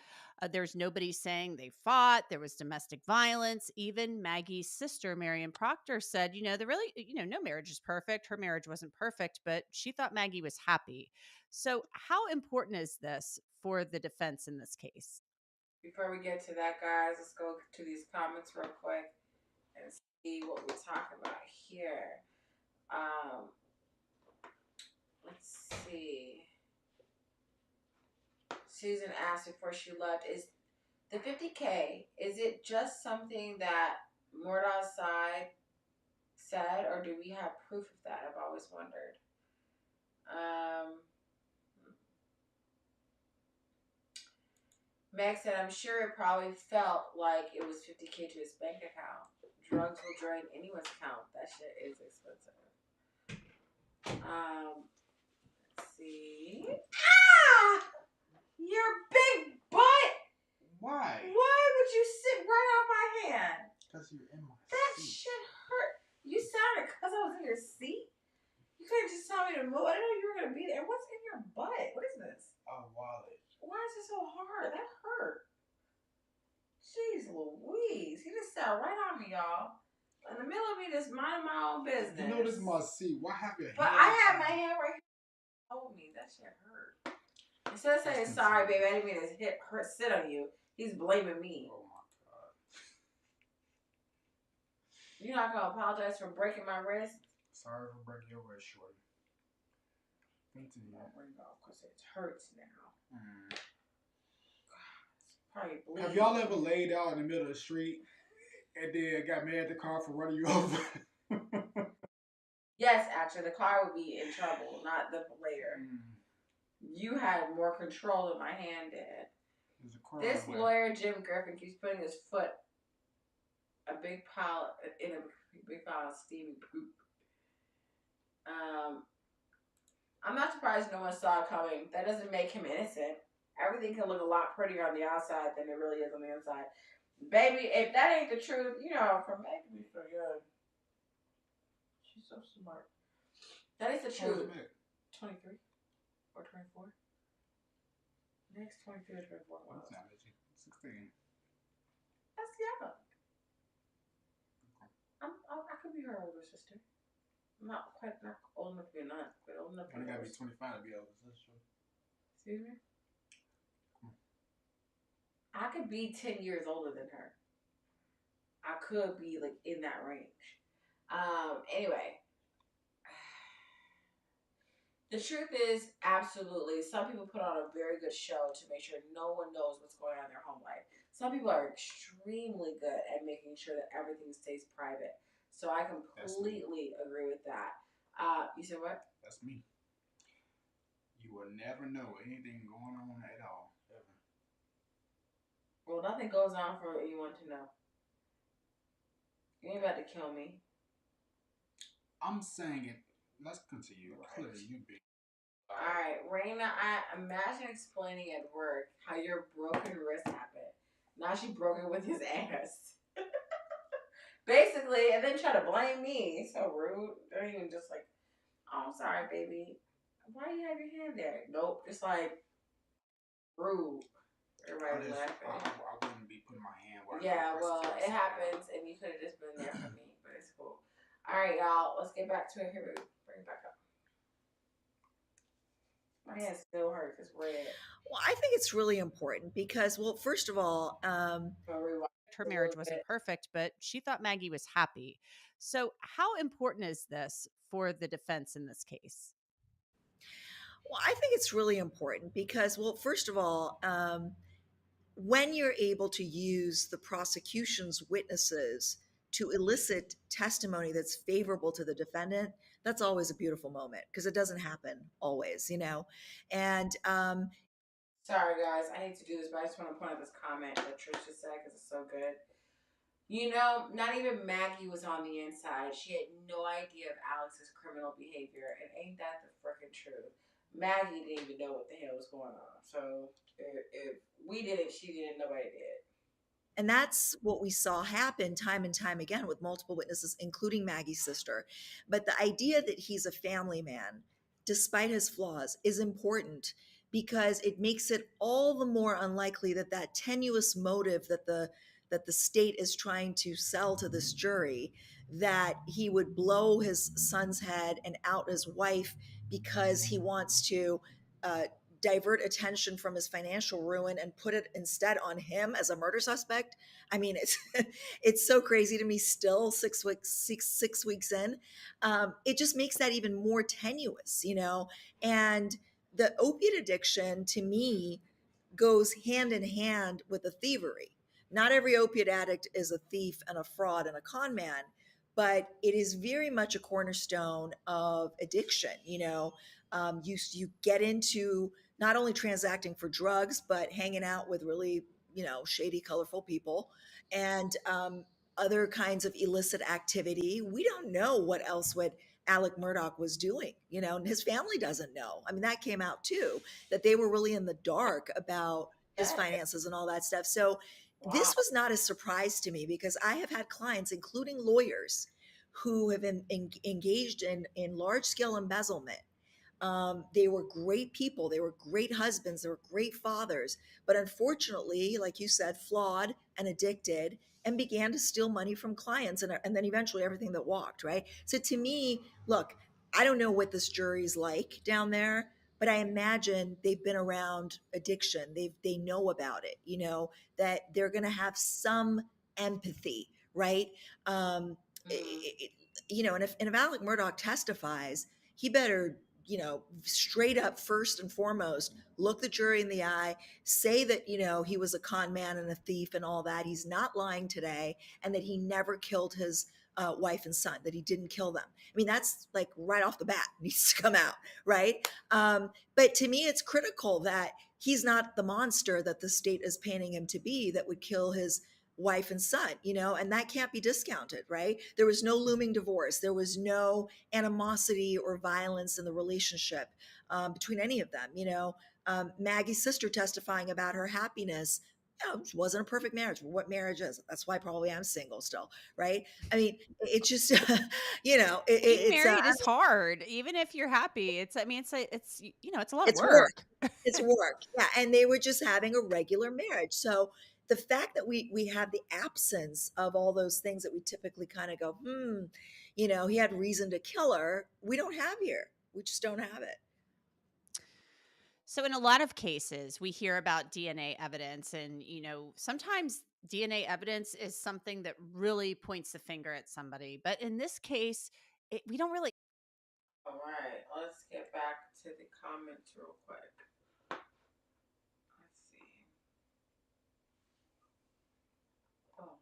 There's nobody saying they fought. There was domestic violence. Even Maggie's sister, Marion Proctor, said, no marriage is perfect. Her marriage wasn't perfect, but she thought Maggie was happy. So how important is this for the defense in this case? Before we get to that, guys, let's go to these comments real quick and see what we're talking about here. Let's see. Susan asked before she left, is the $50K, is it just something that Murdaugh's side said, or do we have proof of that? I've always wondered. Meg said, I'm sure it probably felt like it was $50K to his bank account. Drugs will drain anyone's account. That shit is expensive. Let's see. Ah! Your big butt! Why? Why would you sit right on my hand? Because you're in my That seat. shit hurt. You sounded because I was in your seat? You couldn't just tell me to move. I didn't know you were going to be there. What's in your butt? What is this? A wallet. Why is it so hard? That hurt. Jeez Louise. He just sat right on me, y'all. In the middle of me just minding my own business. You know this is my seat. Why have your But hand I had on my it? hand right here. Hold me. That shit hurt. Instead of saying, sorry, baby, I didn't mean to sit on you, he's blaming me. Oh my God. You're not going to apologize for breaking my wrist? Sorry for breaking your wrist, shorty. Continue. I'll bring it off because it hurts now. Mm. Probably bleeding. Have y'all ever laid out in the middle of the street and then got mad at the car for running you over? Yes, actually, the car would be in trouble, not the later. Mm. You had more control than my hand did. There's a car This on the way. lawyer, Jim Griffin, keeps putting his foot in a big pile of steaming poop. I'm not surprised no one saw it coming. That doesn't make him innocent. Everything can look a lot prettier on the outside than it really is on the inside. Baby, if that ain't the truth, for Maggie to be so young. She's so smart. That is the truth. 23 or 24? Next 23 or 24. Wow. That's not it. 16. That's young. I could be her older sister. not old enough to be a nut, but old enough to You be gotta be old. 25 to be able to. That's true. Excuse me? I could be 10 years older than her. I could be like in that range. Anyway. The truth is, absolutely, some people put on a very good show to make sure no one knows what's going on in their home life. Some people are extremely good at making sure that everything stays private. So I completely agree with that. You said what? That's me. You will never know anything going on at all, ever. Well, nothing goes on for anyone to know. You ain't about to kill me. I'm saying it. Let's continue. Right. Clearly, you big. Alright, Reina, I imagine explaining at work how your broken wrist happened. Now she broke it with his ass. Basically, and then try to blame me. So rude. They're even just like, oh, I'm sorry, baby. Why do you have your hand there? Nope. Just like, rude. Everybody's laughing. I wouldn't be putting my hand where Yeah, well, it happens, and you could have just been there for me, but it's cool. Alright, y'all, let's get back to it. Here, bring it back up. My hand still hurts. It's red. Well, I think it's really important because, well, first of all, Her marriage wasn't perfect, but she thought Maggie was happy. So, how important is this for the defense in this case? well, I think it's really important because, well, first of all, when you're able to use the prosecution's witnesses to elicit testimony that's favorable to the defendant, that's always a beautiful moment because it doesn't happen always, you know. And sorry, guys, I hate to do this, but I just want to point out this comment that Trisha said because it's so good. You know, not even Maggie was on the inside. She had no idea of Alex's criminal behavior, and ain't that the frickin' truth? Maggie didn't even know what the hell was going on. So if we did it, she didn't. Nobody did. And that's what we saw happen time and time again with multiple witnesses, including Maggie's sister. But the idea that he's a family man, despite his flaws, is important because it makes it all the more unlikely that that tenuous motive that the state is trying to sell to this jury, that he would blow his son's head and out his wife because he wants to divert attention from his financial ruin and put it instead on him as a murder suspect. I mean, it's it's so crazy to me still 6 weeks in. It just makes that even more tenuous, you know. And the opiate addiction to me goes hand in hand with the thievery. Not every opiate addict is a thief and a fraud and a con man, but it is very much a cornerstone of addiction. You know, you get into not only transacting for drugs, but hanging out with really, you know, shady, colorful people and other kinds of illicit activity. We don't know what else would Alec Murdaugh was doing, you know, and his family doesn't know. I mean, that came out too, that they were really in the dark about his finances and all that stuff. So this was not a surprise to me because I have had clients, including lawyers, who have been engaged in large scale embezzlement. They were great people. They were great husbands. They were great fathers. But unfortunately, like you said, flawed and addicted and began to steal money from clients and then eventually everything that walked, right? So to me, look, I don't know what this jury's like down there, but I imagine they've been around addiction. They know about it, you know, that they're going to have some empathy, right? You know, and if Alec Murdaugh testifies, he better, you know, straight up, first and foremost, look the jury in the eye, say that, you know, he was a con man and a thief and all that. He's not lying today, and that he never killed his wife and son, that he didn't kill them. I mean, that's like right off the bat needs to come out, right? But to me, it's critical that he's not the monster that the state is painting him to be that would kill his wife and son, you know, and that can't be discounted, right? There was no looming divorce. There was no animosity or violence in the relationship between any of them, you know. Maggie's sister testifying about her happiness. You know, it wasn't a perfect marriage. What marriage is? That's why probably I'm single still, right? I mean, it's just, you know, Being married is hard, even if you're happy. It's, I mean, it's you know, it's a lot of work. It's work, yeah. And they were just having a regular marriage, so the fact that we have the absence of all those things that we typically kind of go, he had reason to kill her. We don't have here. We just don't have it. So in a lot of cases, we hear about DNA evidence, and sometimes DNA evidence is something that really points the finger at somebody. But in this case, we don't really. All right, let's get back to the comments real quick. Let's see. Oh,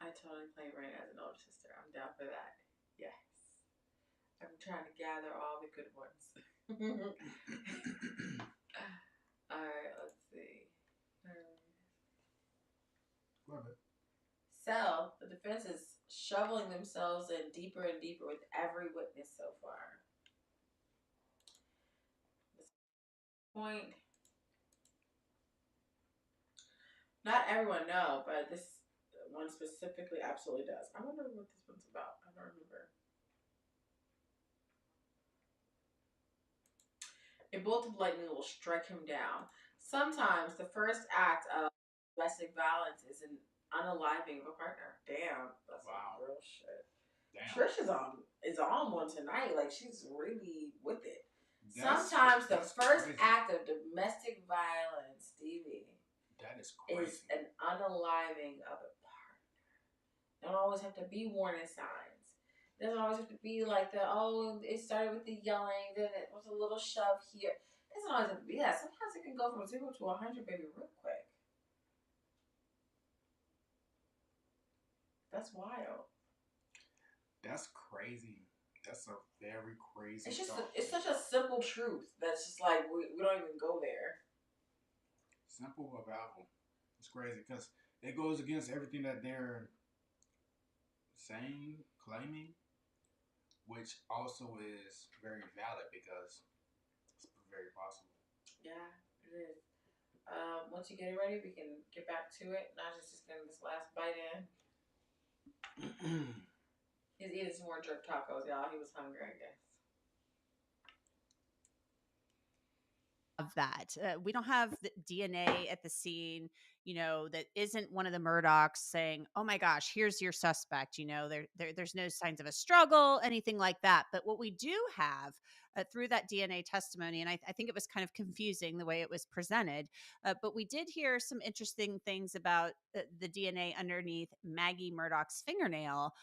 I totally play Reina as an older sister. I'm down for that. Yes. I'm trying to gather all the good ones. All right, let's see. Love it. So, the defense is shoveling themselves in deeper and deeper with every witness so far. This point, not everyone know, but this one specifically absolutely does. I wonder what this one's about. I don't remember. A bolt of lightning will strike him down. Sometimes the first act of domestic violence is an unaliving of a partner. Damn, that's some real shit. Damn. Trish is on one tonight. Like, she's really with it. Sometimes the first act of domestic violence, Stevie, that is crazy, is an unaliving of a partner. Don't always have to be warning signs. It doesn't always have to be like it started with the yelling, then it was a little shove here. It doesn't always have to be that. Sometimes it can go from 0 to 100, baby, real quick. That's wild. That's crazy. That's a very crazy. It's such a simple truth that's just like we don't even go there. Simple but powerful. It's crazy because it goes against everything that they're saying, claiming, which also is very valid because it's very possible. Yeah, it is. Once you get it ready, we can get back to it. Naj is just getting this last bite in. He's eating some more jerk tacos, y'all. He was hungry, I guess. Of that. We don't have the DNA at the scene, that isn't one of the Murdaughs saying, oh my gosh, here's your suspect. There's no signs of a struggle, anything like that. But what we do have through that DNA testimony, and I think it was kind of confusing the way it was presented, but we did hear some interesting things about the DNA underneath Maggie Murdaugh's fingernail,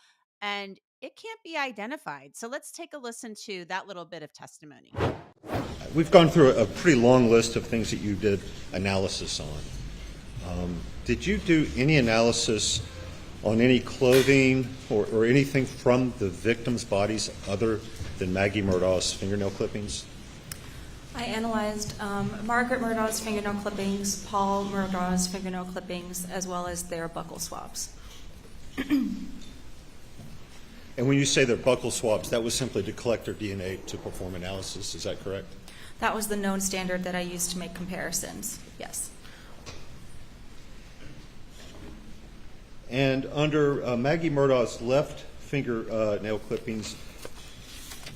and it can't be identified. So let's take a listen to that little bit of testimony. We've gone through a pretty long list of things that you did analysis on. Did you do any analysis on any clothing or anything from the victims' bodies other than Maggie Murdaugh's fingernail clippings? I analyzed Margaret Murdaugh's fingernail clippings, Paul Murdaugh's fingernail clippings, as well as their buccal swabs. And when you say they're buccal swabs, that was simply to collect their DNA to perform analysis, is that correct? That was the known standard that I used to make comparisons, yes. And under Maggie Murdaugh's left fingernail clippings,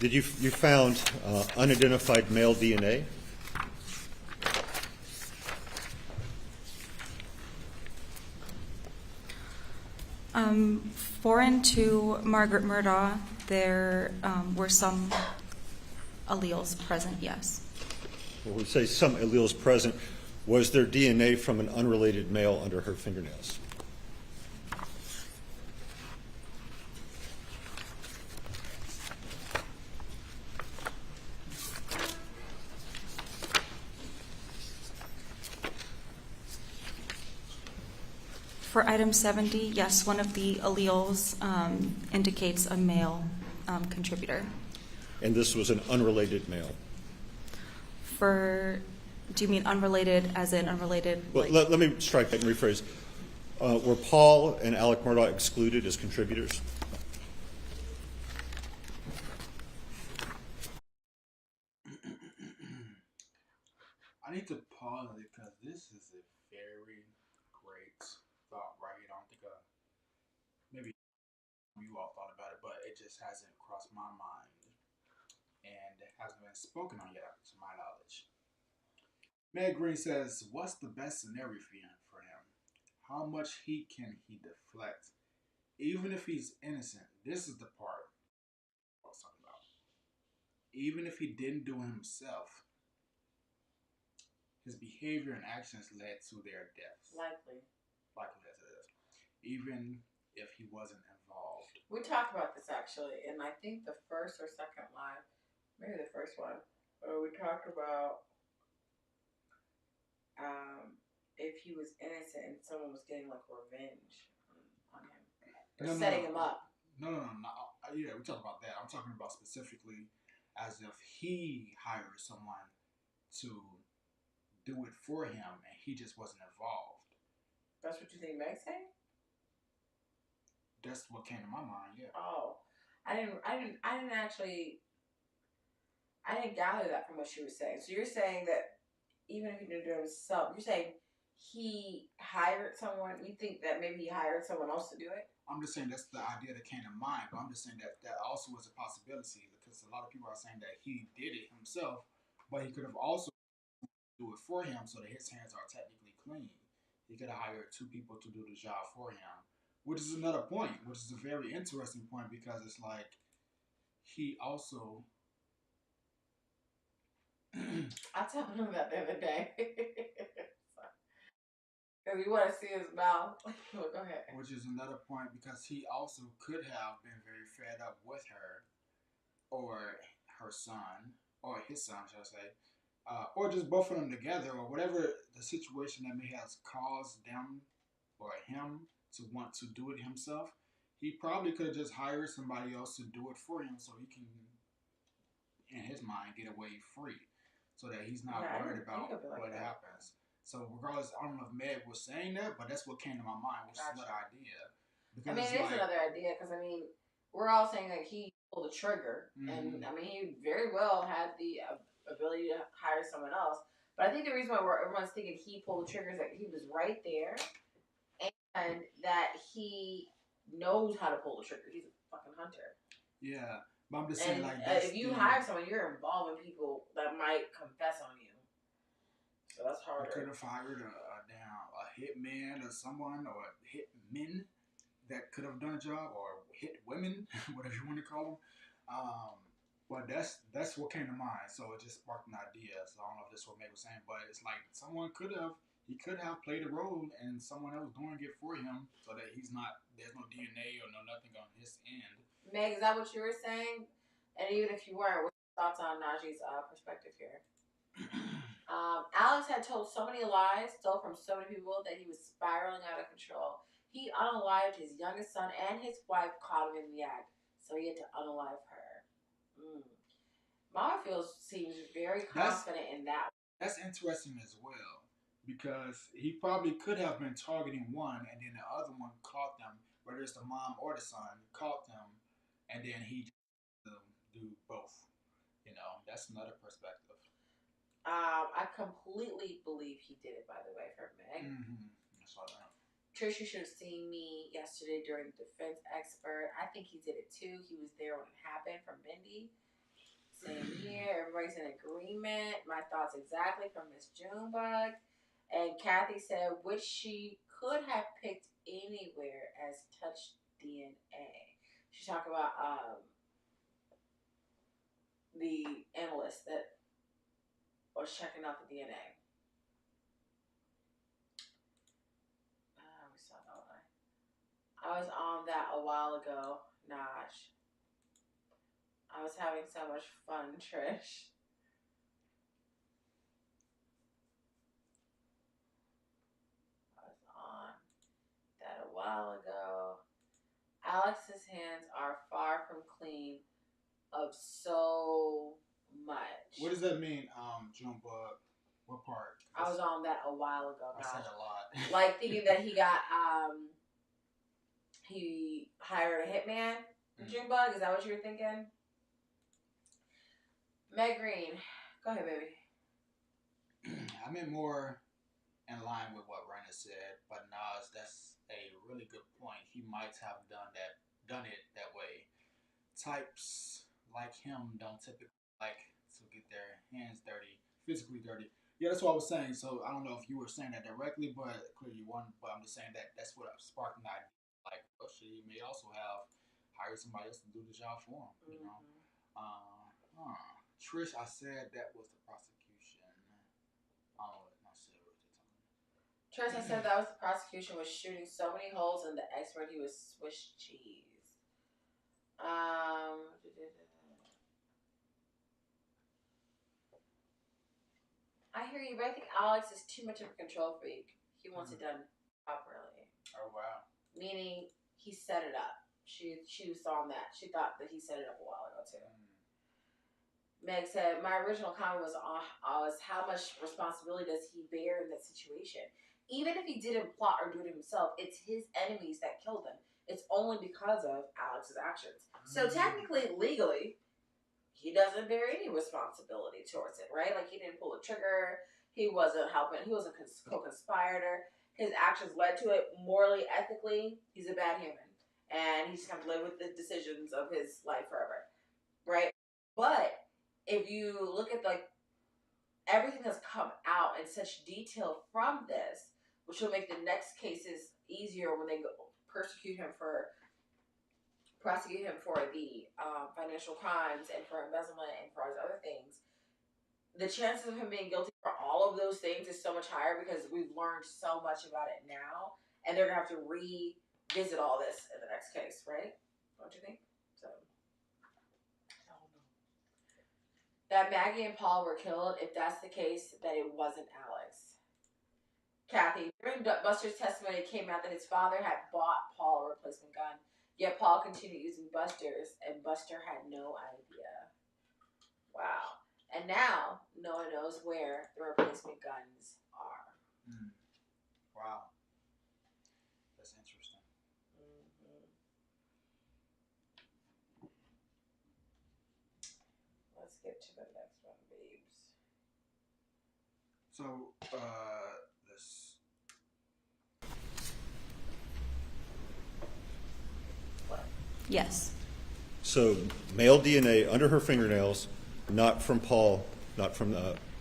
you found unidentified male DNA? Foreign to Margaret Murdaugh, there were some alleles present, yes. Well, we say some alleles present. Was there DNA from an unrelated male under her fingernails? For item 70, yes, one of the alleles indicates a male contributor. And this was an unrelated male? Do you mean unrelated as in unrelated? Well, let me strike that and rephrase. Were Paul and Alec Murdaugh excluded as contributors? I need to pause it because this is a very great thought, right? I don't think maybe you all thought about it, but it just hasn't crossed my mind and hasn't been spoken on yet, to my knowledge. Meg Green says, what's the best scenario for him? How much heat can he deflect? Even if he's innocent, this is the part I was talking about. Even if he didn't do it himself, his behavior and actions led to their deaths. Likely led to this. Even if he wasn't involved. We talked about this actually, and I think the first or second line, maybe the first one, where we talked about if he was innocent and someone was getting like revenge on him or setting him up. No. Yeah, we talked about that. I'm talking about specifically as if he hired someone to do it for him and he just wasn't involved. That's what you think Meg's saying? That's what came to my mind. Yeah. Oh, I didn't gather that from what she was saying. So you're saying that even if he didn't do it himself, you're saying he hired someone. You think that maybe he hired someone else to do it? I'm just saying that's the idea that came to mind, but I'm just saying that also was a possibility because a lot of people are saying that he did it himself, but he could have also do it for him so that his hands are technically clean. He could have hired two people to do the job for him, which is another point, which is a very interesting point because it's like he also. I told him that the other day. Because you want to see his mouth. Go ahead. Which is another point because he also could have been very fed up with her or her son, or his son, should I say, or just both of them together, or whatever the situation that may have caused them or him to want to do it himself. He probably could have just hired somebody else to do it for him so he can, in his mind, get away free so that he's not worried about what happens. So regardless, I don't know if Meg was saying that, but that's what came to my mind, which is another idea. Because I mean, it is another idea because, I mean, we're all saying that he pulled the trigger. And, I mean, he very well had the ability to hire someone else. But I think the reason why everyone's thinking he pulled the trigger is that he was right there and that he knows how to pull the trigger. He's a fucking hunter. Yeah. But I'm just saying, like, if you hire someone, you're involving people that might confess on you. So that's harder. You could have hired a hitman or someone, or hitmen that could have done a job, or hit women, whatever you want to call them. But that's what came to mind. So it just sparked an idea. So I don't know if this is what Meg was saying, but it's like he could have played a role and someone else doing it for him so that there's no DNA or nothing on his end. Meg, is that what you were saying? And even if you weren't, what's your thoughts on Najee's perspective here? Alex had told so many lies, stole from so many people that he was spiraling out of control. He unalived his youngest son and his wife caught him in the act, so he had to unalive her. Mama seems very confident in that. That's interesting as well, because he probably could have been targeting one, and then the other one caught them, whether it's the mom or the son, caught them, and then he do both. You know, that's another perspective. I completely believe he did it, by the way, for Meg. That's what I know. Trish, you should have seen me yesterday during the defense expert. I think he did it too. He was there when it happened from Mindy. Same here. Everybody's in agreement. My thoughts exactly from Miss Junebug. And Kathy said, which she could have picked anywhere as touch DNA. She's talking about the analyst that was checking out the DNA. We saw that one. I was on that a while ago, Naj. I was having so much fun, Trish. I was on that a while ago. Alex's hands are far from clean of so much. What does that mean, Junebug? What part? I was on that a while ago. I said a lot. Like thinking that he got, he hired a hitman. Junebug, is that what you were thinking? Meg Green, go ahead, baby. I meant more in line with what Reina said, but Naj, that's a really good point. He might have done it that way. Types like him don't typically like to get their hands dirty, physically dirty, Yeah, that's what I was saying. So I don't know if you were saying that directly, but clearly you weren't. But I'm just saying that that's what sparked an idea. Like, well, she may also have hired somebody else to do the job for him. You know. Trish, I said that was the prosecution. Oh, I said what you're telling me. Trish, I said that was the prosecution was shooting so many holes in the expert he was Swiss cheese. I hear you, but I think Alex is too much of a control freak. He wants it done properly. Oh wow. Meaning he set it up. She saw that. She thought that he set it up a while ago too. Meg said, my original comment was how much responsibility does he bear in that situation? Even if he didn't plot or do it himself, it's his enemies that killed him. It's only because of Alex's actions. So technically, legally, he doesn't bear any responsibility towards it, right? Like, he didn't pull the trigger. He wasn't helping. He wasn't a co-conspirator. His actions led to it. Morally, ethically, he's a bad human. And he's going to live with the decisions of his life forever, right? But if you look at, like, everything that's come out in such detail from this, which will make the next cases easier when they go prosecute him for the financial crimes and for embezzlement and for his other things, the chances of him being guilty for all of those things is so much higher because we've learned so much about it now, and they're going to have to revisit all this in the next case, right? Don't you think? So, I don't know. That Maggie and Paul were killed, if that's the case, that it wasn't Alex. Kathy, during Buster's testimony, it came out that his father had bought Paul a replacement gun, yet Paul continued using Buster's, and Buster had no idea. Wow. And now, no one knows where the replacement guns are. Wow. That's interesting. Let's get to the next one, babes. So, this. Yes. So male DNA under her fingernails, not from Paul, not from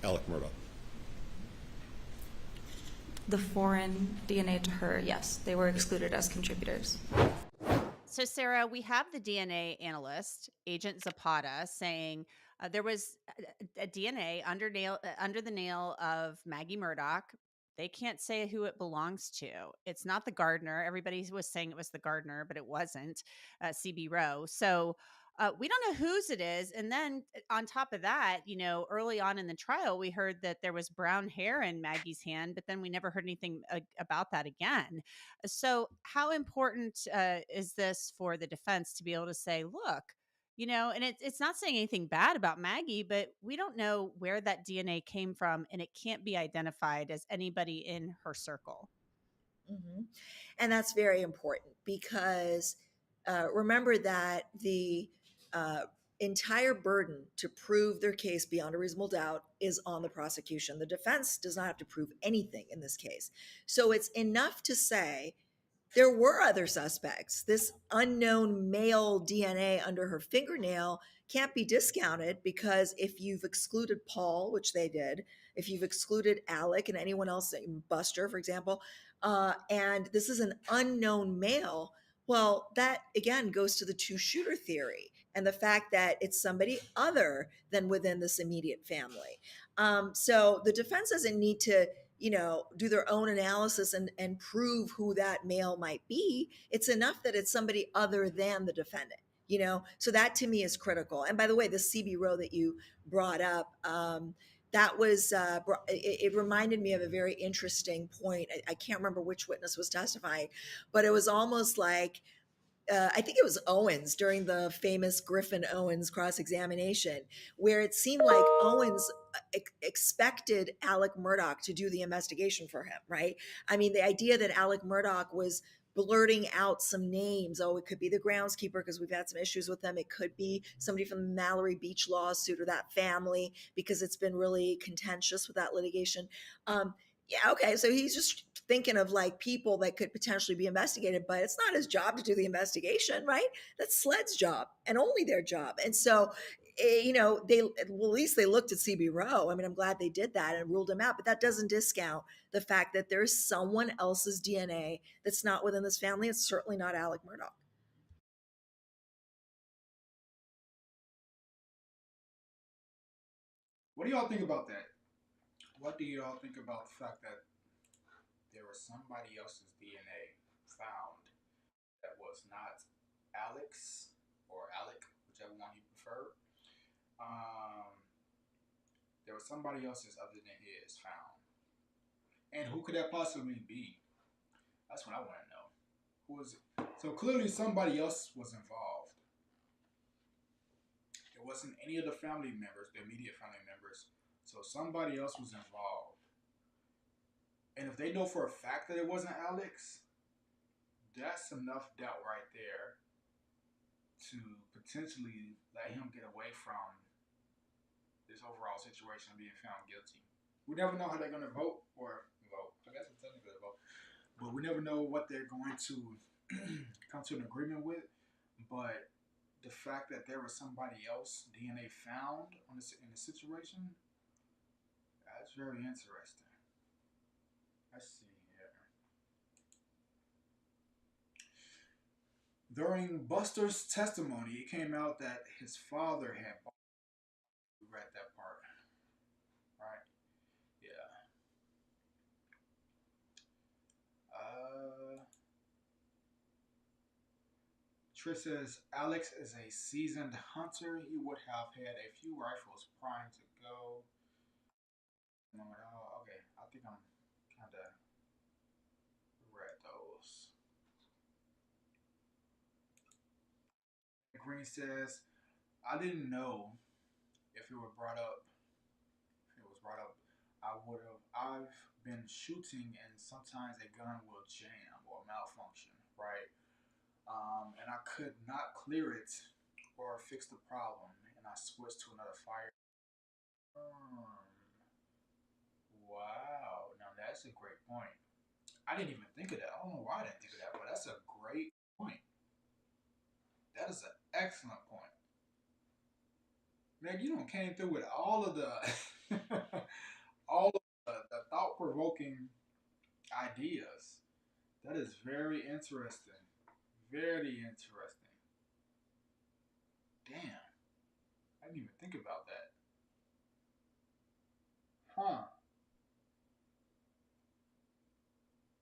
Alec Murdaugh. The foreign DNA to her, yes, they were excluded as contributors. So, Sarah, we have the DNA analyst, Agent Zapata, saying there was a DNA under the nail of Maggie Murdaugh. They can't say who it belongs to. It's not the gardener. Everybody was saying it was the gardener, but it wasn't CB Rowe. So we don't know whose it is. And then on top of that, early on in the trial, we heard that there was brown hair in Maggie's hand, but then we never heard anything about that again. So how important is this for the defense to be able to say, look, and it's not saying anything bad about Maggie, but we don't know where that DNA came from, and it can't be identified as anybody in her circle. Mm-hmm. And that's very important because remember that the entire burden to prove their case beyond a reasonable doubt is on the prosecution. The defense does not have to prove anything in this case. So it's enough to say there were other suspects. This unknown male DNA under her fingernail can't be discounted because if you've excluded Paul, which they did, if you've excluded Alec and anyone else, Buster, for example, and this is an unknown male, well, that again goes to the two-shooter theory and the fact that it's somebody other than within this immediate family. So the defense doesn't need to do their own analysis and prove who that male might be. It's enough that it's somebody other than the defendant, so that to me is critical. And by the way, the CB Rowe that you brought up, that was, it reminded me of a very interesting point. I can't remember which witness was testifying, but it was almost like, I think it was Owens during the famous Griffin-Owens cross-examination, where it seemed like Owens expected Alec Murdaugh to do the investigation for him, right? I mean, the idea that Alec Murdaugh was blurting out some names. Oh, it could be the groundskeeper because we've had some issues with them. It could be somebody from the Mallory Beach lawsuit or that family because it's been really contentious with that litigation. Yeah, okay, so he's just thinking of like people that could potentially be investigated, but it's not his job to do the investigation, right? That's SLED's job and only their job. And so you know, at least they looked at CB Rowe. I mean, I'm glad they did that and ruled him out, but that doesn't discount the fact that there's someone else's DNA that's not within this family. It's certainly not Alec Murdaugh. What do y'all think about that? What do y'all think about the fact that there was somebody else's DNA found that was not Alex or Alec, whichever one you prefer? There was somebody else's other than his found. And who could that possibly be? That's what I want to know. Who is it? So clearly somebody else was involved. It wasn't any of the family members, the immediate family members. So somebody else was involved. And if they know for a fact that it wasn't Alex, that's enough doubt right there to potentially let him get away from this overall situation of being found guilty. We never know how they're going to vote. I guess it's technically a vote. But we never know what they're going to come to an agreement with. But the fact that there was somebody else DNA found in the situation, that's very interesting. Let's see here. During Buster's testimony, it came out that his father had bought. We read that part, right? Yeah. Trish says Alex is a seasoned hunter. He would have had a few rifles primed to go. Okay, I think I'm kind of read those. Green says, I didn't know if it was brought up. I've been shooting and sometimes a gun will jam or malfunction, right? And I could not clear it or fix the problem, and I switched to another fire. Wow, now that's a great point. I didn't even think of that. I don't know why I didn't think of that, but that's a great point. That is an excellent point. Meg, you came through with all of the all of the thought-provoking ideas. That is very interesting. Very interesting. Damn. I didn't even think about that. Huh.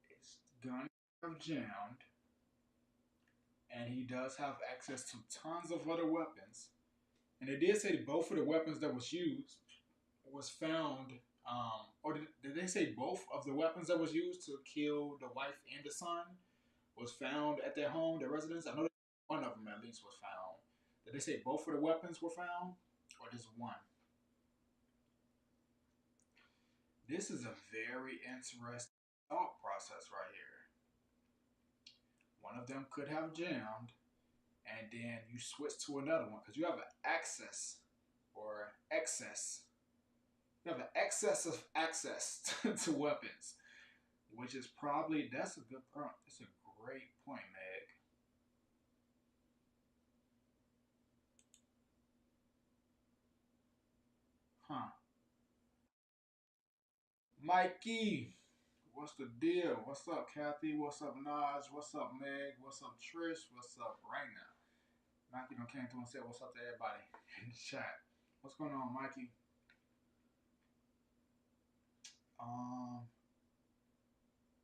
His gun have jammed, and he does have access to tons of other weapons. And they did say both of the weapons that was used was found, or did they say both of the weapons that was used to kill the wife and the son was found at their home, their residence? I know one of them at least was found. Did they say both of the weapons were found, or just one? This is a very interesting thought process right here. One of them could have jammed, and then you switch to another one because you have an access or excess. You have an excess of access to weapons, which is probably, that's a good point. That's a great point, Meg. Huh. Mikey, what's the deal? What's up, Kathy? What's up, Naj? What's up, Meg? What's up, Trish? What's up, Reina? Mikey came through and said what's up to everybody in the chat. What's going on, Mikey?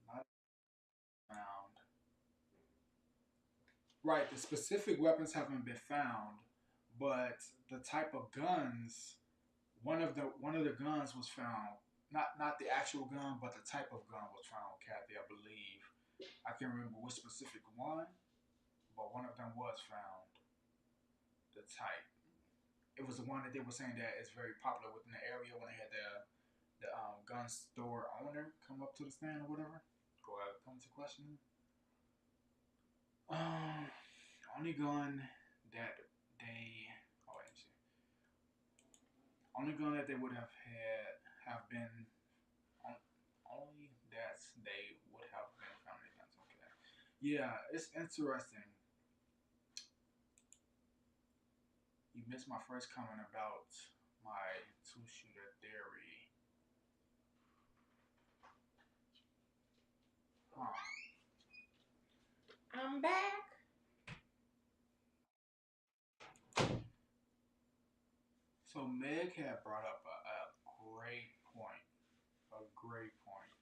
Not found. Right, the specific weapons haven't been found, but the type of guns, one of the guns was found. Not the actual gun, but the type of gun was found, Kathy, I believe. I can't remember which specific one, but one of them was found. The type. It was the one that they were saying that is very popular within the area when they had the gun store owner come up to the stand or whatever. Go ahead, come to question. Only gun that they only gun that they would have been only that they would have been found against. Okay, yeah, it's interesting. You missed my first comment about my two-shooter theory. Huh. I'm back. So Meg had brought up a great point. A great point.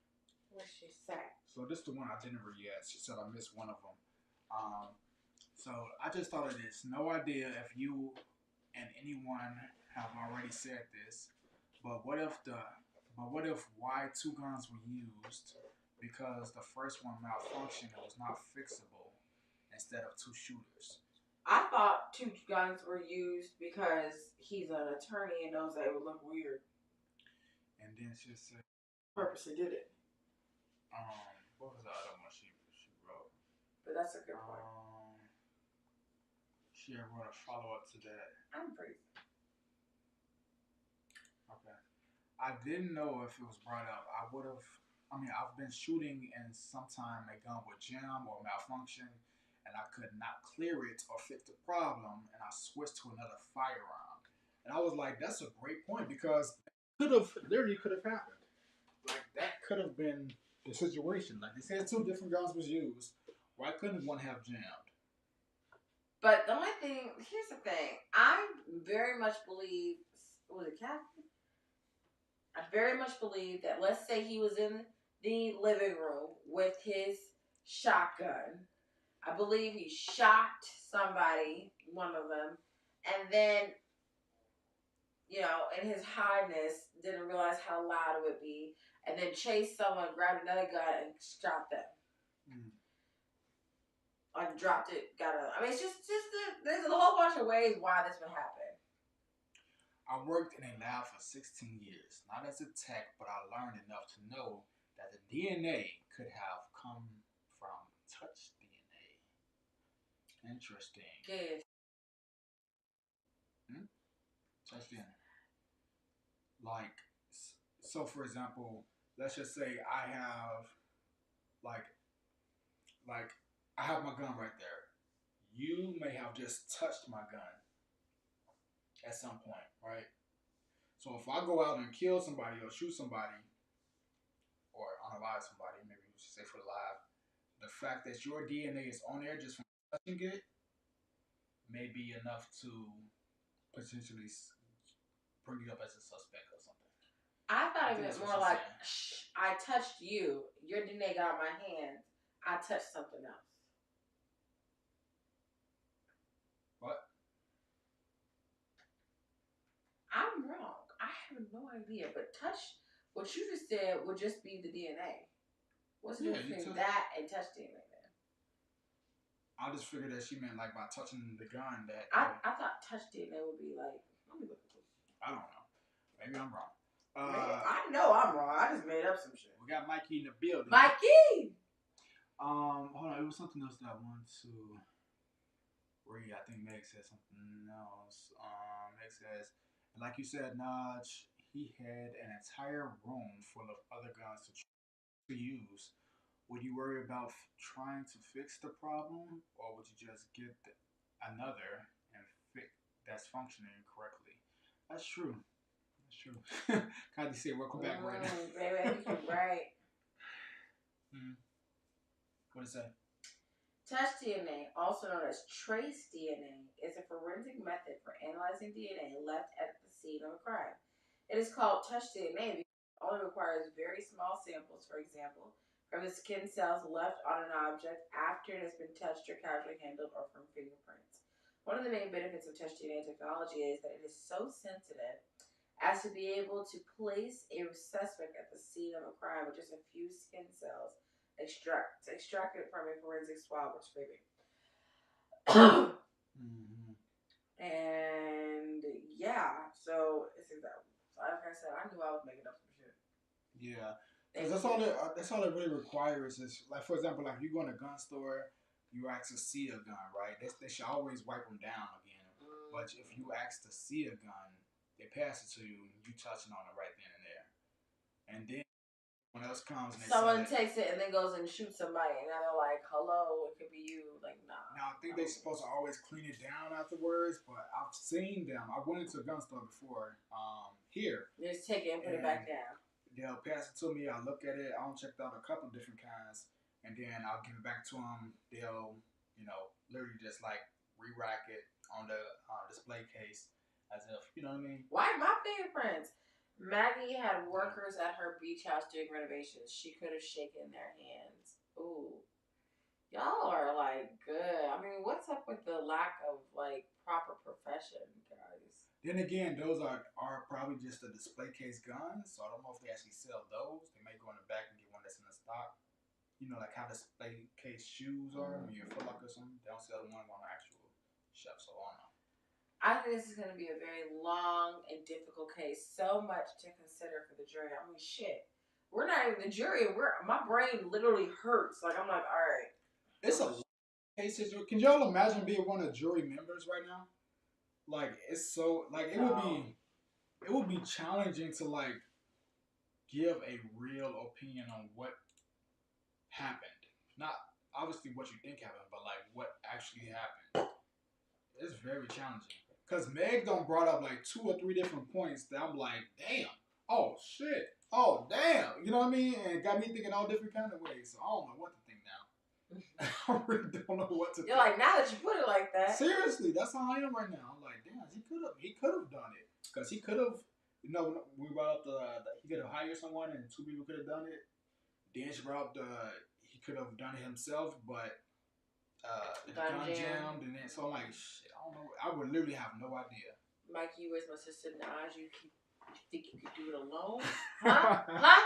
What'd she say? So this is the one I didn't read yet. She said I missed one of them. So I just thought of this. No idea if you and anyone have already said this, but what if why two guns were used because the first one malfunctioned and was not fixable instead of two shooters? I thought two guns were used because he's an attorney and knows that it would look weird. And then she said, Purposely did it. what was the other one she wrote? But that's a good point. She wrote a follow-up to that. I'm crazy. Okay. I didn't know if it was brought up. I've been shooting and sometime a gun would jam or malfunction and I could not clear it or fix the problem and I switched to another firearm. And I was like, that's a great point because literally could have happened. Like that could have been the situation. Like they said two different guns was used. Why couldn't one have jammed? But the only thing, here's the thing. I very much believe, was it Kathy? I very much believe that, let's say he was in the living room with his shotgun. I believe he shot somebody, one of them, and then, in his highness, didn't realize how loud it would be, and then chased someone, grabbed another gun, and shot them. Mm. Like dropped it, it's just there's a whole bunch of ways why this would happen. I worked in a lab for 16 years, not as a tech, but I learned enough to know that the DNA could have come from touch DNA. Interesting. Yes. Touch DNA. Like, so for example, let's just say I have, I have my gun right there. You may have just touched my gun at some point, right? So if I go out and kill somebody or shoot somebody or unalive somebody, maybe we should say for live, the fact that your DNA is on there just from touching it may be enough to potentially bring you up as a suspect or something. I thought it was more like, I touched you, your DNA got on my hand, I touched something else. What? I'm wrong. I have no idea. But what you just said would just be the DNA. What's the difference between that and touch DNA then? I just figured that she meant like by touching the gun that. I thought touch DNA would be like, let me look at this. I don't know. Maybe I'm wrong. I know I'm wrong. I just made up some shit. We got Mikey in the building. Mikey! Hold on. It was something else that I wanted to read. I think Meg said something else. Meg says, like you said, Naj, he had an entire room full of other guns to use. Would you worry about trying to fix the problem, or would you just get another and fix that's functioning correctly? That's true. That's true. Kadi said, welcome back, Reina. Baby, you're right. What did it say? Touch DNA, also known as trace DNA, is a forensic method for analyzing DNA left at the scene of a crime. It is called touch DNA because it only requires very small samples, for example, from the skin cells left on an object after it has been touched or casually handled, or from fingerprints. One of the main benefits of touch DNA technology is that it is so sensitive as to be able to place a suspect at the scene of a crime with just a few skin cells extracted from a forensic swab or scraping. And yeah, so it's exactly. So like I said, I knew I was making up some shit. Yeah, because that's all it really requires is, like, for example, like you go in a gun store, you ask to see a gun, right? They should always wipe them down again. But if you ask to see a gun, they pass it to you, you touching on it right then and there, and then. When else comes and someone takes it and then goes and shoots somebody, and now they're like, "Hello, it could be you." Like, nah. Now, I think they're supposed to always clean it down afterwards, but I've seen them. I went into a gun store before here. You just take it and put it back down. They'll pass it to me. I'll look at it. I'll check out a couple different kinds, and then I'll give it back to them. They'll, literally just like re-rack it on the display case as if, you know what I mean? Why my fingerprints? Maggie had workers at her beach house doing renovations. She could have shaken their hands. Ooh. Y'all are like good. I mean, what's up with the lack of like proper profession, guys? Then again, those are probably just the display case guns, so I don't know if they actually sell those. They may go in the back and get one that's in the stock. You know, like how display case shoes are when you're Foot Locker or something. They don't sell the ones on the actual shelf, so I don't know. I think this is going to be a very long and difficult case. So much to consider for the jury. I mean, shit. We're not even the jury. My brain literally hurts. Like, I'm like, all right. It's a lot of cases. Can y'all imagine being one of the jury members right now? Like, it's so, like, it would be challenging to, like, give a real opinion on what happened. Not obviously what you think happened, but, like, what actually happened. It's very challenging. Because Meg done brought up, like, 2 or 3 different points that I'm like, damn. Oh, shit. Oh, damn. You know what I mean? And it got me thinking all different kind of ways. So I don't know what to think now. I really don't know what to think. You're like, now that you put it like that. Seriously, that's how I am right now. I'm like, damn, he could have done it. Because he could have, we brought up he could have hired someone and 2 people could have done it. Then she brought up he could have done it himself, but the gun jammed. And then, so I'm like, shit, I don't know. I would literally have no idea. Mikey, where's my sister Naj? You think you could do it alone? Huh? Huh?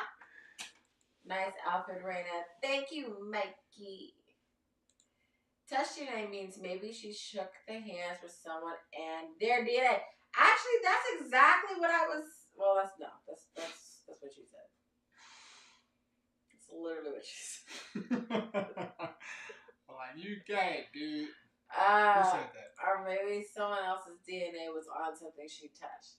Nice outfit, Reina. Thank you, Mikey. Touch DNA means maybe she shook the hands with someone and their DNA. Actually, that's exactly what I was. Well, that's what you said. It's literally what you said. Like, you can't, dude. Who said that? Or maybe someone else's DNA was on something she touched.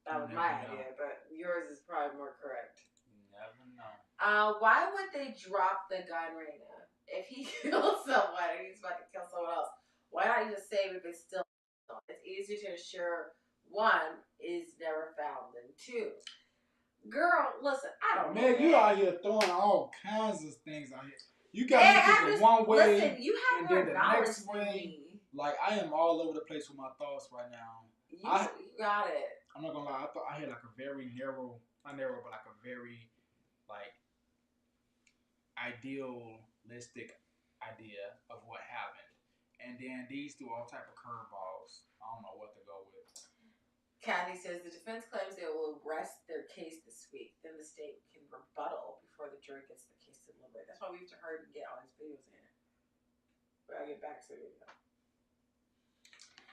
That was my idea, but yours is probably more correct. You never know. Why would they drop the gun, Reina? If he kills someone and he's about to kill someone else, why not just save if it's still? It's easier to ensure 1 is never found than 2. Girl, listen, I don't know. Man, you out here throwing all kinds of things out here. You got me thinking one way, listen, you have and more then the knowledge next than way. me. Like, I am all over the place with my thoughts right now. You got it. I'm not gonna lie. I thought I had like a very not narrow, but like a very like idealistic idea of what happened, and then these threw all type of curveballs. I don't know what to go with. Kathy says the defense claims they will rest their case this week. Then the state can rebuttal before the jury gets the case deliberated. That's why we have to hurry and get all these videos in. We gotta get back to it.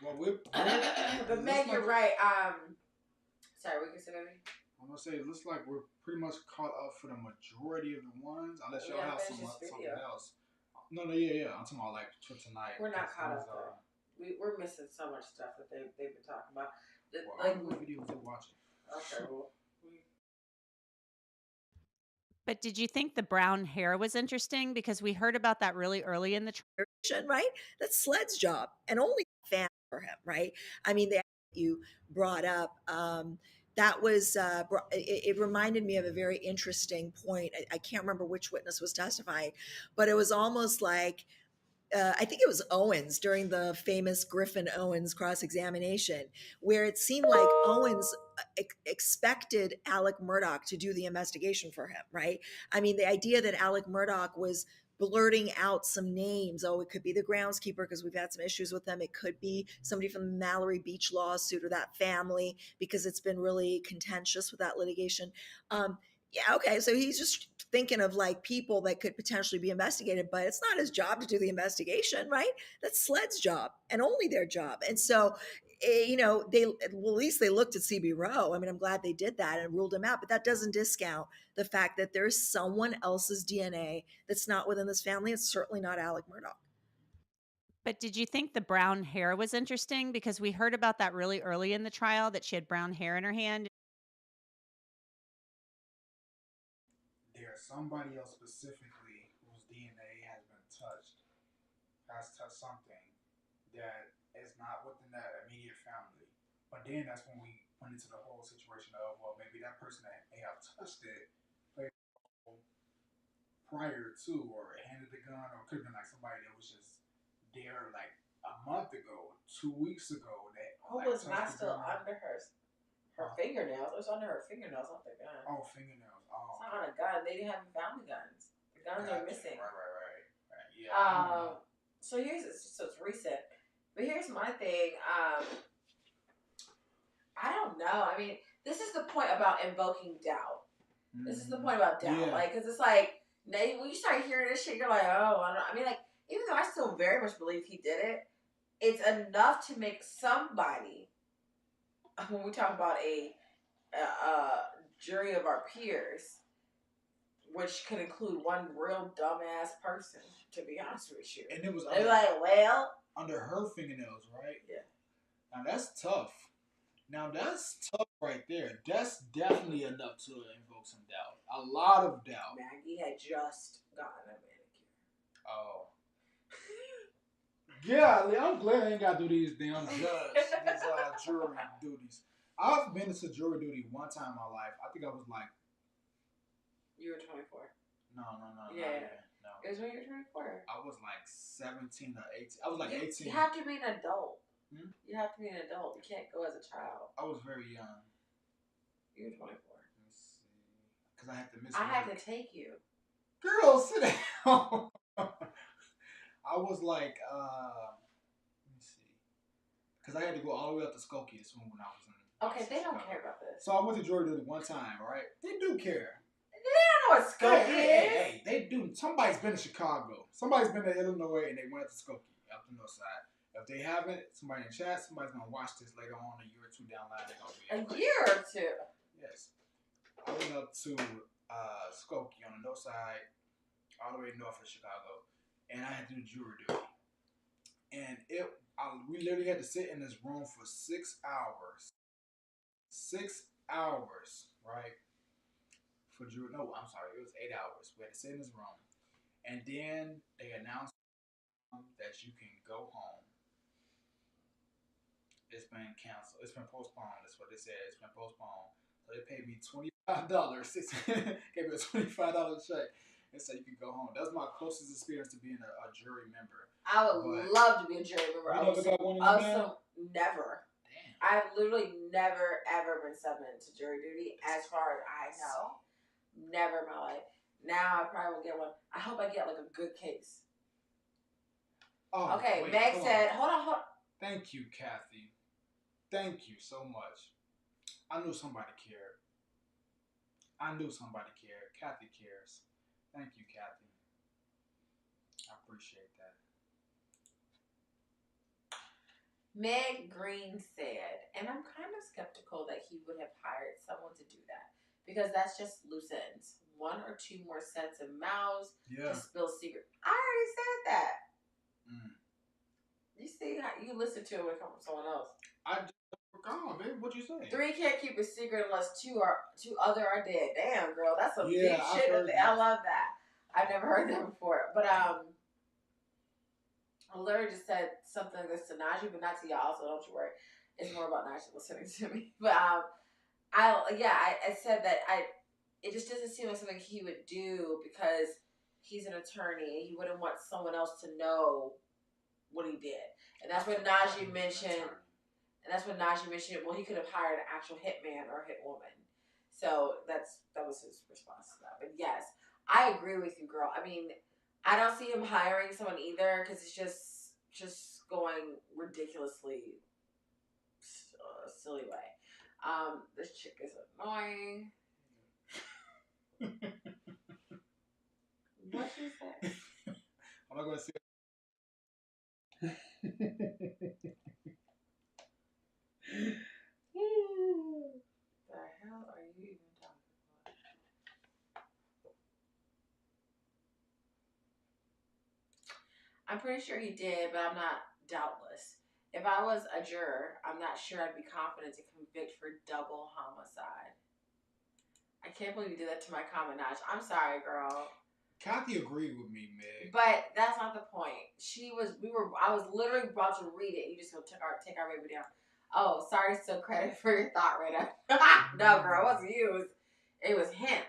Well, but Meg, you're right. Sorry, what you say, baby? I'm gonna say it looks like we're pretty much caught up for the majority of the ones, unless y'all have something else. No, yeah. I'm talking about like for tonight. We're not caught up though. We're missing so much stuff that they've been talking about. Well, I don't know what videos they're watching. Okay, well. But did you think the brown hair was interesting? Because we heard about that really early in the trial. Right? That's Sled's job, and only fan for him, right? I mean, you brought up, that was, it reminded me of a very interesting point. I can't remember which witness was testifying, but it was almost like, I think it was Owens during the famous Griffin Owens cross-examination, where it seemed like Owens expected Alec Murdaugh to do the investigation for him, right? I mean, the idea that Alec Murdaugh was blurting out some names. Oh, it could be the groundskeeper because we've had some issues with them. It could be somebody from the Mallory Beach lawsuit or that family because it's been really contentious with that litigation. Yeah, okay, so he's just thinking of like people that could potentially be investigated, but it's not his job to do the investigation, right? That's Sled's job and only their job. And so, at least they looked at CB Rowe. I mean, I'm glad they did that and ruled him out, but that doesn't discount the fact that there's someone else's DNA that's not within this family. It's certainly not Alec Murdaugh. But did you think the brown hair was interesting? Because we heard about that really early in the trial, that she had brown hair in her hand. There's somebody else specifically whose DNA has been touched. touched something that is not within that immediate family. But then that's when we went into the whole situation of, well, maybe that person that may have touched it prior to, or handed the gun, or could have been like somebody that was just there like a month ago, 2 weeks ago. That Who like, was not touched the still gun. under her fingernails? It was under her fingernails, not the gun. Oh, fingernails. Oh, It's not on a gun. They didn't have found the guns. The guns are missing. Right. Yeah. So it's recent. But here's my thing. I don't know. I mean, this is the point about invoking doubt. This is the point about doubt. Yeah. Like, because it's like, when you start hearing this shit, you're like, oh, I don't know. I mean, like, even though I still very much believe he did it, it's enough to make somebody, when we talk about a jury of our peers, which could include one real dumbass person, to be honest with you. And it was they're like, well, under her fingernails, right? Yeah. Now that's tough. Now that's tough right there. That's definitely enough to invoke some doubt. A lot of doubt. Maggie had just gotten a manicure. Oh. Yeah, I'm glad I ain't got to do these damn jury duties. I've been to jury duty one time in my life. I think I was like... You were 24. No. Yeah. No. It was when you were 24. I was like 17 or 18. I was like 18. You have to be an adult. Hmm? You have to be an adult. You can't go as a child. I was very young. You were 24. Let me see. Because I had to miss I had to take you. Girl, sit down. I was like, let me see. Because I had to go all the way up to Skokie this one when I was in. Okay, they don't care about this. So I went to jury duty one time, right? They do care. They don't know what Skokie is. Hey, they do. Somebody's been to Chicago. Somebody's been to Illinois and they went up to Skokie, up the north side. If they haven't, somebody in chat, somebody's going to watch this later on a year or two down the line. A year or two? Yes. I went up to Skokie on the north side, all the way north of Chicago, and I had to do jury duty. And we literally had to sit in this room for 6 hours. 6 hours, right? For jury. No, I'm sorry. It was 8 hours. We had to sit in this room. And then they announced that you can go home. It's been canceled. It's been postponed. That's what they said. It's been postponed. So they paid me $25. Gave me a $25 check and said you can go home. That was my closest experience to being a jury member. I would love to be a jury member. You never got one in there? Never. Damn. I've literally never, ever been summoned to jury duty as far as I know. Never in my life. Now I probably will get one. I hope I get like a good case. Oh, okay, wait, Meg said, hold on. Thank you, Kathy. Thank you so much. I knew somebody cared. Kathy cares. Thank you, Kathy. I appreciate that. Meg Green said, and I'm kind of skeptical that he would have hired someone to do that because that's just loose ends. One or two more sets of mouths to spill secrets. I already said that. You see how you listen to it when it comes from someone else. Come on, babe. What'd you say? 3 can't keep a secret unless two other are dead. Damn, girl, that's some deep I've shit. heard I love that. I've never heard that before. But Larry just said something like this to Najee, but not to y'all, so don't you worry. It's more about Najee listening to me. But I said that it just doesn't seem like something he would do because he's an attorney and he wouldn't want someone else to know what he did. And that's when Najee mentioned. Well, he could have hired an actual hitman or hit woman. So that was his response to that. But yes, I agree with you, girl. I mean, I don't see him hiring someone either because it's just going ridiculously silly way. This chick is annoying. What she say? I'm not gonna say. The hell are you even talking about? I'm pretty sure he did, but I'm not doubtless. If I was a juror, I'm not sure I'd be confident to convict for double homicide. I can't believe you did that to my comment, Naj. I'm sorry, girl. Kathy agreed with me, Meg. But that's not the point. I was literally about to read it. You just gonna take our baby down. Oh, sorry, still credit for your thought, Rita. No, girl, it wasn't you. It was him.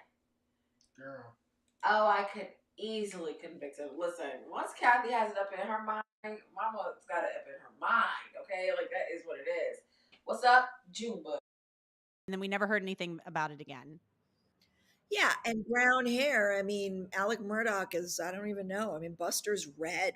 Girl. Oh, I could easily convict him. Listen, once Kathy has it up in her mind, Mama's got it up in her mind, okay? Like, that is what it is. What's up, Junebug? And then we never heard anything about it again. Yeah, and brown hair. I mean, Alec Murdaugh is, I don't even know. I mean, Buster's red.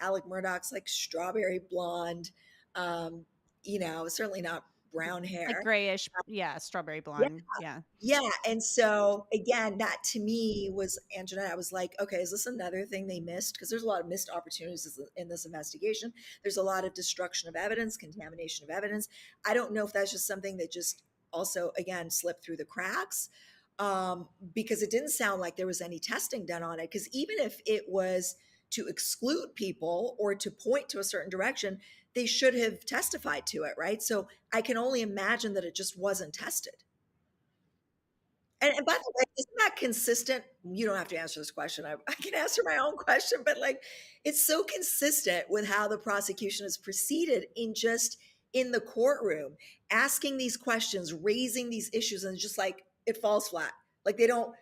Alec Murdaugh's like strawberry blonde. Certainly not brown hair. Like grayish, yeah, strawberry blonde. Yeah. Yeah. And so again, that to me was Anjanette. I was like, okay, is this another thing they missed? Because there's a lot of missed opportunities in this investigation. There's a lot of destruction of evidence, contamination of evidence. I don't know if that's just something that just also, again, slipped through the cracks. Because it didn't sound like there was any testing done on it. Because even if it was to exclude people or to point to a certain direction, they should have testified to it, right? So I can only imagine that it just wasn't tested. And by the way, isn't that consistent? You don't have to answer this question. I can answer my own question, but like, it's so consistent with how the prosecution has proceeded in the courtroom, asking these questions, raising these issues, and just like it falls flat. Like they don't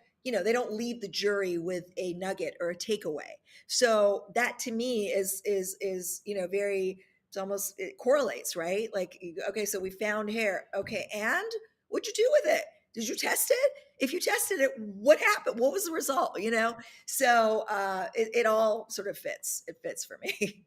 leave the jury with a nugget or a takeaway. So that to me is very, it correlates, right? Like, okay, so we found hair. Okay, and what'd you do with it? Did you test it? If you tested it, what happened? What was the result? So it all sort of fits. It fits for me.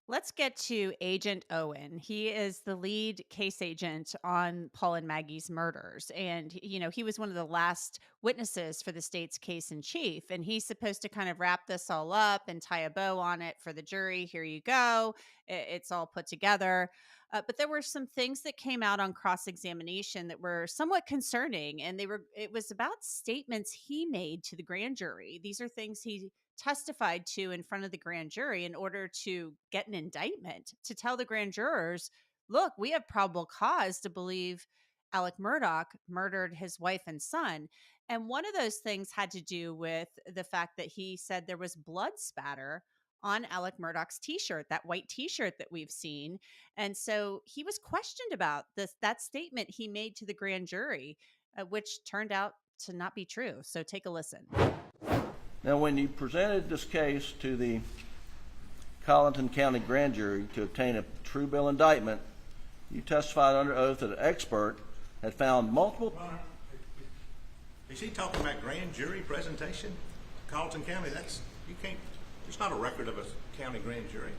Let's get to Agent Owen. He is the lead case agent on Paul and Maggie's murders. And, he was one of the last witnesses for the state's case in chief. And he's supposed to kind of wrap this all up and tie a bow on it for the jury. Here you go. It's all put together. But there were some things that came out on cross-examination that were somewhat concerning. And it was about statements he made to the grand jury. These are things he testified to in front of the grand jury in order to get an indictment, to tell the grand jurors, look, we have probable cause to believe Alec Murdaugh murdered his wife and son. And one of those things had to do with the fact that he said there was blood spatter on Alec Murdaugh's t-shirt, that white t-shirt that we've seen. And so he was questioned about that statement he made to the grand jury, which turned out to not be true. So take a listen. Now, when you presented this case to the Islandton County Grand Jury to obtain a true bill indictment, you testified under oath that an expert had found multiple... Is he talking about grand jury presentation? Carlton County, it's not a record of a county grand jury.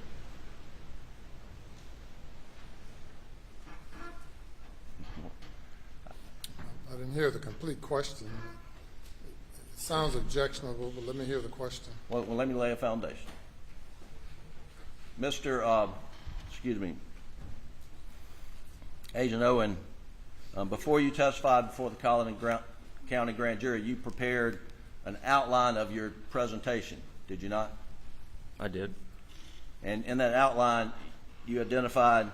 I didn't hear the complete question. It sounds objectionable, but let me hear the question. Well, let me lay a foundation. Agent Owen, before you testified before the Islandton County Grand Jury, you prepared an outline of your presentation, did you not? I did. And in that outline, you identified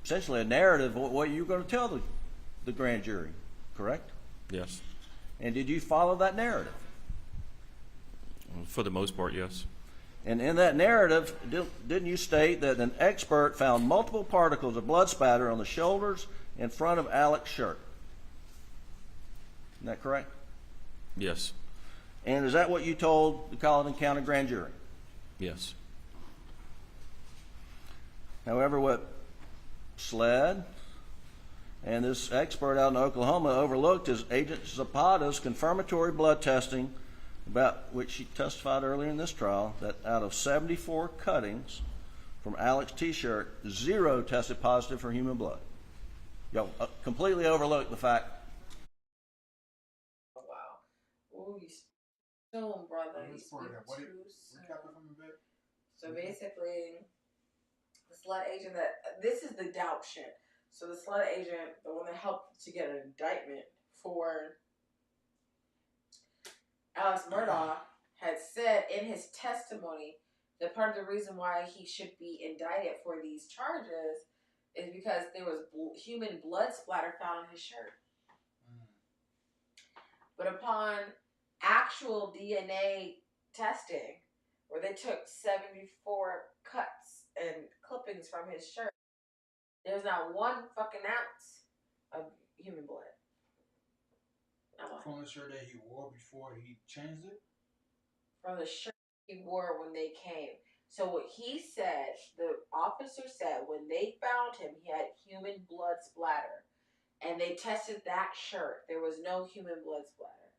essentially a narrative of what you were going to tell the grand jury, correct? Yes. And did you follow that narrative? For the most part, yes. And in that narrative, didn't you state that an expert found multiple particles of blood spatter on the shoulders and front of Alec's shirt? Isn't that correct? Yes. And is that what you told the Islandton County Grand Jury? Yes. However, what SLED and this expert out in Oklahoma overlooked is Agent Zapata's confirmatory blood testing, about which she testified earlier in this trial, that out of 74 cuttings from Alec's t-shirt, 0 tested positive for human blood. Y'all completely overlooked the fact. Oh, wow. Oh, you soon, brother. You speak What too from the back? So basically, the SLED agent this is the doubt shit. So the SLED agent, the one that helped to get an indictment for Alex Murdaugh, had said in his testimony that part of the reason why he should be indicted for these charges is because there was human blood splatter found on his shirt. But upon actual DNA testing where they took 74 cuts and clippings from his shirt. There's not 1 fucking ounce of human blood. From the shirt that he wore before he changed it? From the shirt he wore when they came. So what he said, the officer said, when they found him, he had human blood splatter. And they tested that shirt. There was no human blood splatter.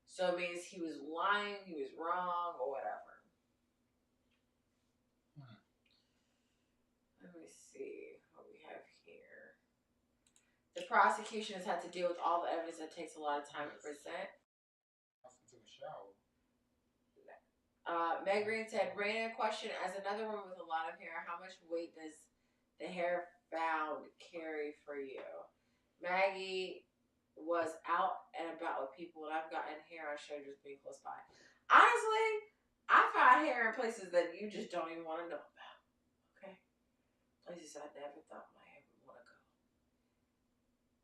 So it means he was lying, he was wrong, or whatever. Let me see what we have here. The prosecution has had to deal with all the evidence that takes a lot of time to present. I took a shower. Maggie said, Reina, question, as another woman with a lot of hair, how much weight does the hair found carry for you? Maggie was out and about with people, and I've gotten hair on shoulders being close by. Honestly, I find hair in places that you just don't even want to know about. Okay? Places I never thought my hair would want to go.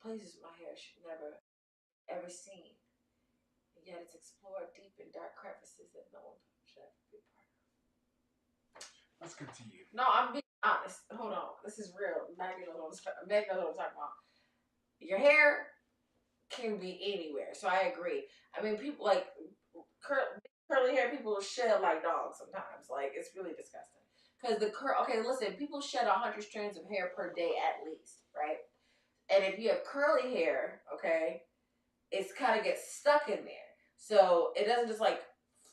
Places my hair should never ever seen. And yet it's explored deep in dark crevices that no one should ever be a part of. Let's continue. No, I'm being honest. Hold on. This is real. Maggie knows what I'm talking about. Your hair can be anywhere. So I agree. I mean, people like curly hair people shed like dogs sometimes. Like, it's really disgusting. Because okay, listen, people shed 100 strands of hair per day at least, right? And if you have curly hair, okay, it's kind of gets stuck in there. So it doesn't just like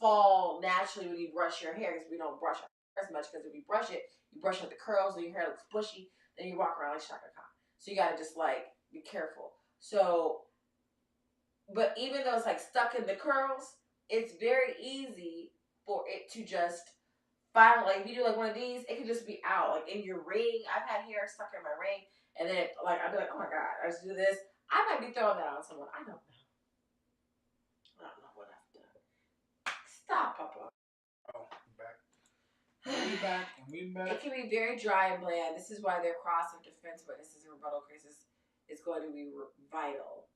fall naturally when you brush your hair, because we don't brush our hair as much, because if you brush it, you brush out the curls and your hair looks bushy, then you walk around like Shaka Khan. So you gotta just like be careful. So, but even though it's like stuck in the curls, it's very easy for it to just finally, like if you do like one of these, it can just be out. Like in your ring, I've had hair stuck in my ring, and then like I'd be like, oh my god, I just do this. I might be throwing that on someone. I don't know. I don't know what I've done. Stop, Papa. Oh, I'm back. We back. It can be very dry and bland. This is why their cross of defense witnesses and rebuttal cases is going to be vital.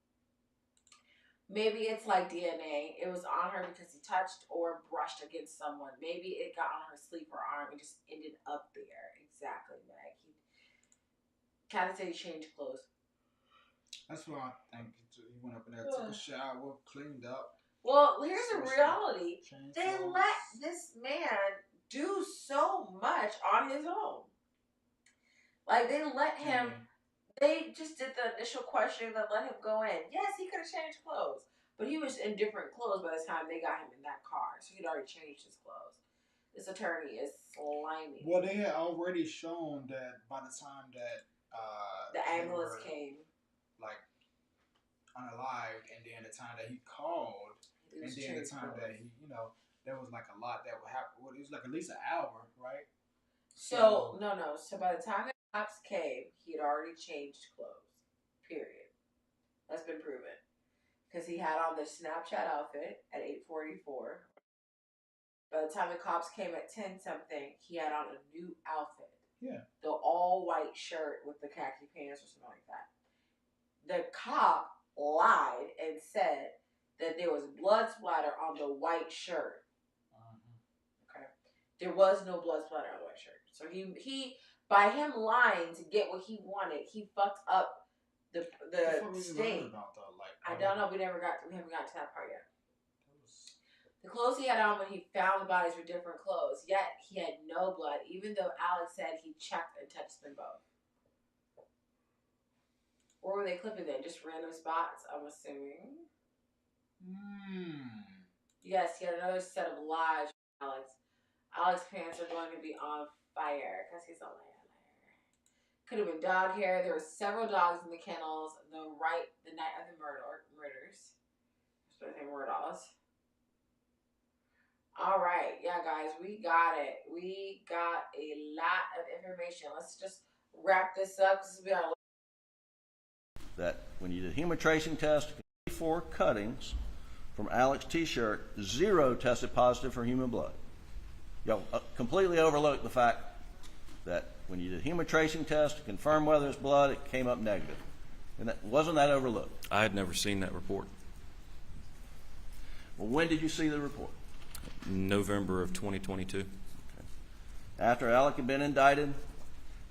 Maybe it's like DNA. It was on her because he touched or brushed against someone. Maybe it got on her sleeve or arm and just ended up there. Exactly, Meg. Kathy said he changed clothes. That's what I think. He went up in there, took a shower, cleaned up. Well, here's the reality. They let this man do so much on his own. Like, they let him... They just did the initial questioning that let him go in. Yes, he could have changed clothes, but he was in different clothes by the time they got him in that car, so he'd already changed his clothes. This attorney is slimy. Well, they had already shown that by the time that the ambulance came, like unalived, and then the time that he called, and then the time that he, there was like a lot that would happen. Well, it was like at least an hour, right? So no. So by the time the cops came, he had already changed clothes. Period. That's been proven. Because he had on the Snapchat outfit at 8:44. By the time the cops came at 10-something, he had on a new outfit. Yeah. The all-white shirt with the khaki pants or something like that. The cop lied and said that there was blood splatter on the white shirt. Okay. There was no blood splatter on the white shirt. So he by him lying to get what he wanted, he fucked up the state. I don't know. We haven't got to that part yet. The clothes he had on when he found the bodies were different clothes, yet he had no blood, even though Alex said he checked and touched them both. Where were they clipping them? Just random spots, I'm assuming. Yes, he had another set of lies from Alex. Alex's pants are going to be on fire because he's a liar. Could have been dog hair. There were several dogs in the kennels the night of the murders. Especially Murdaughs. All right, yeah, guys, we got it. We got a lot of information. Let's just wrap this up. This will be our that when you did a human tracing test, 4 cuttings from Alex's T-shirt, 0 tested positive for human blood. Y'all completely overlooked the fact that when you did a human tracing test to confirm whether it's blood, it came up negative. And wasn't that overlooked? I had never seen that report. Well, when did you see the report? November of 2022. After Alec had been indicted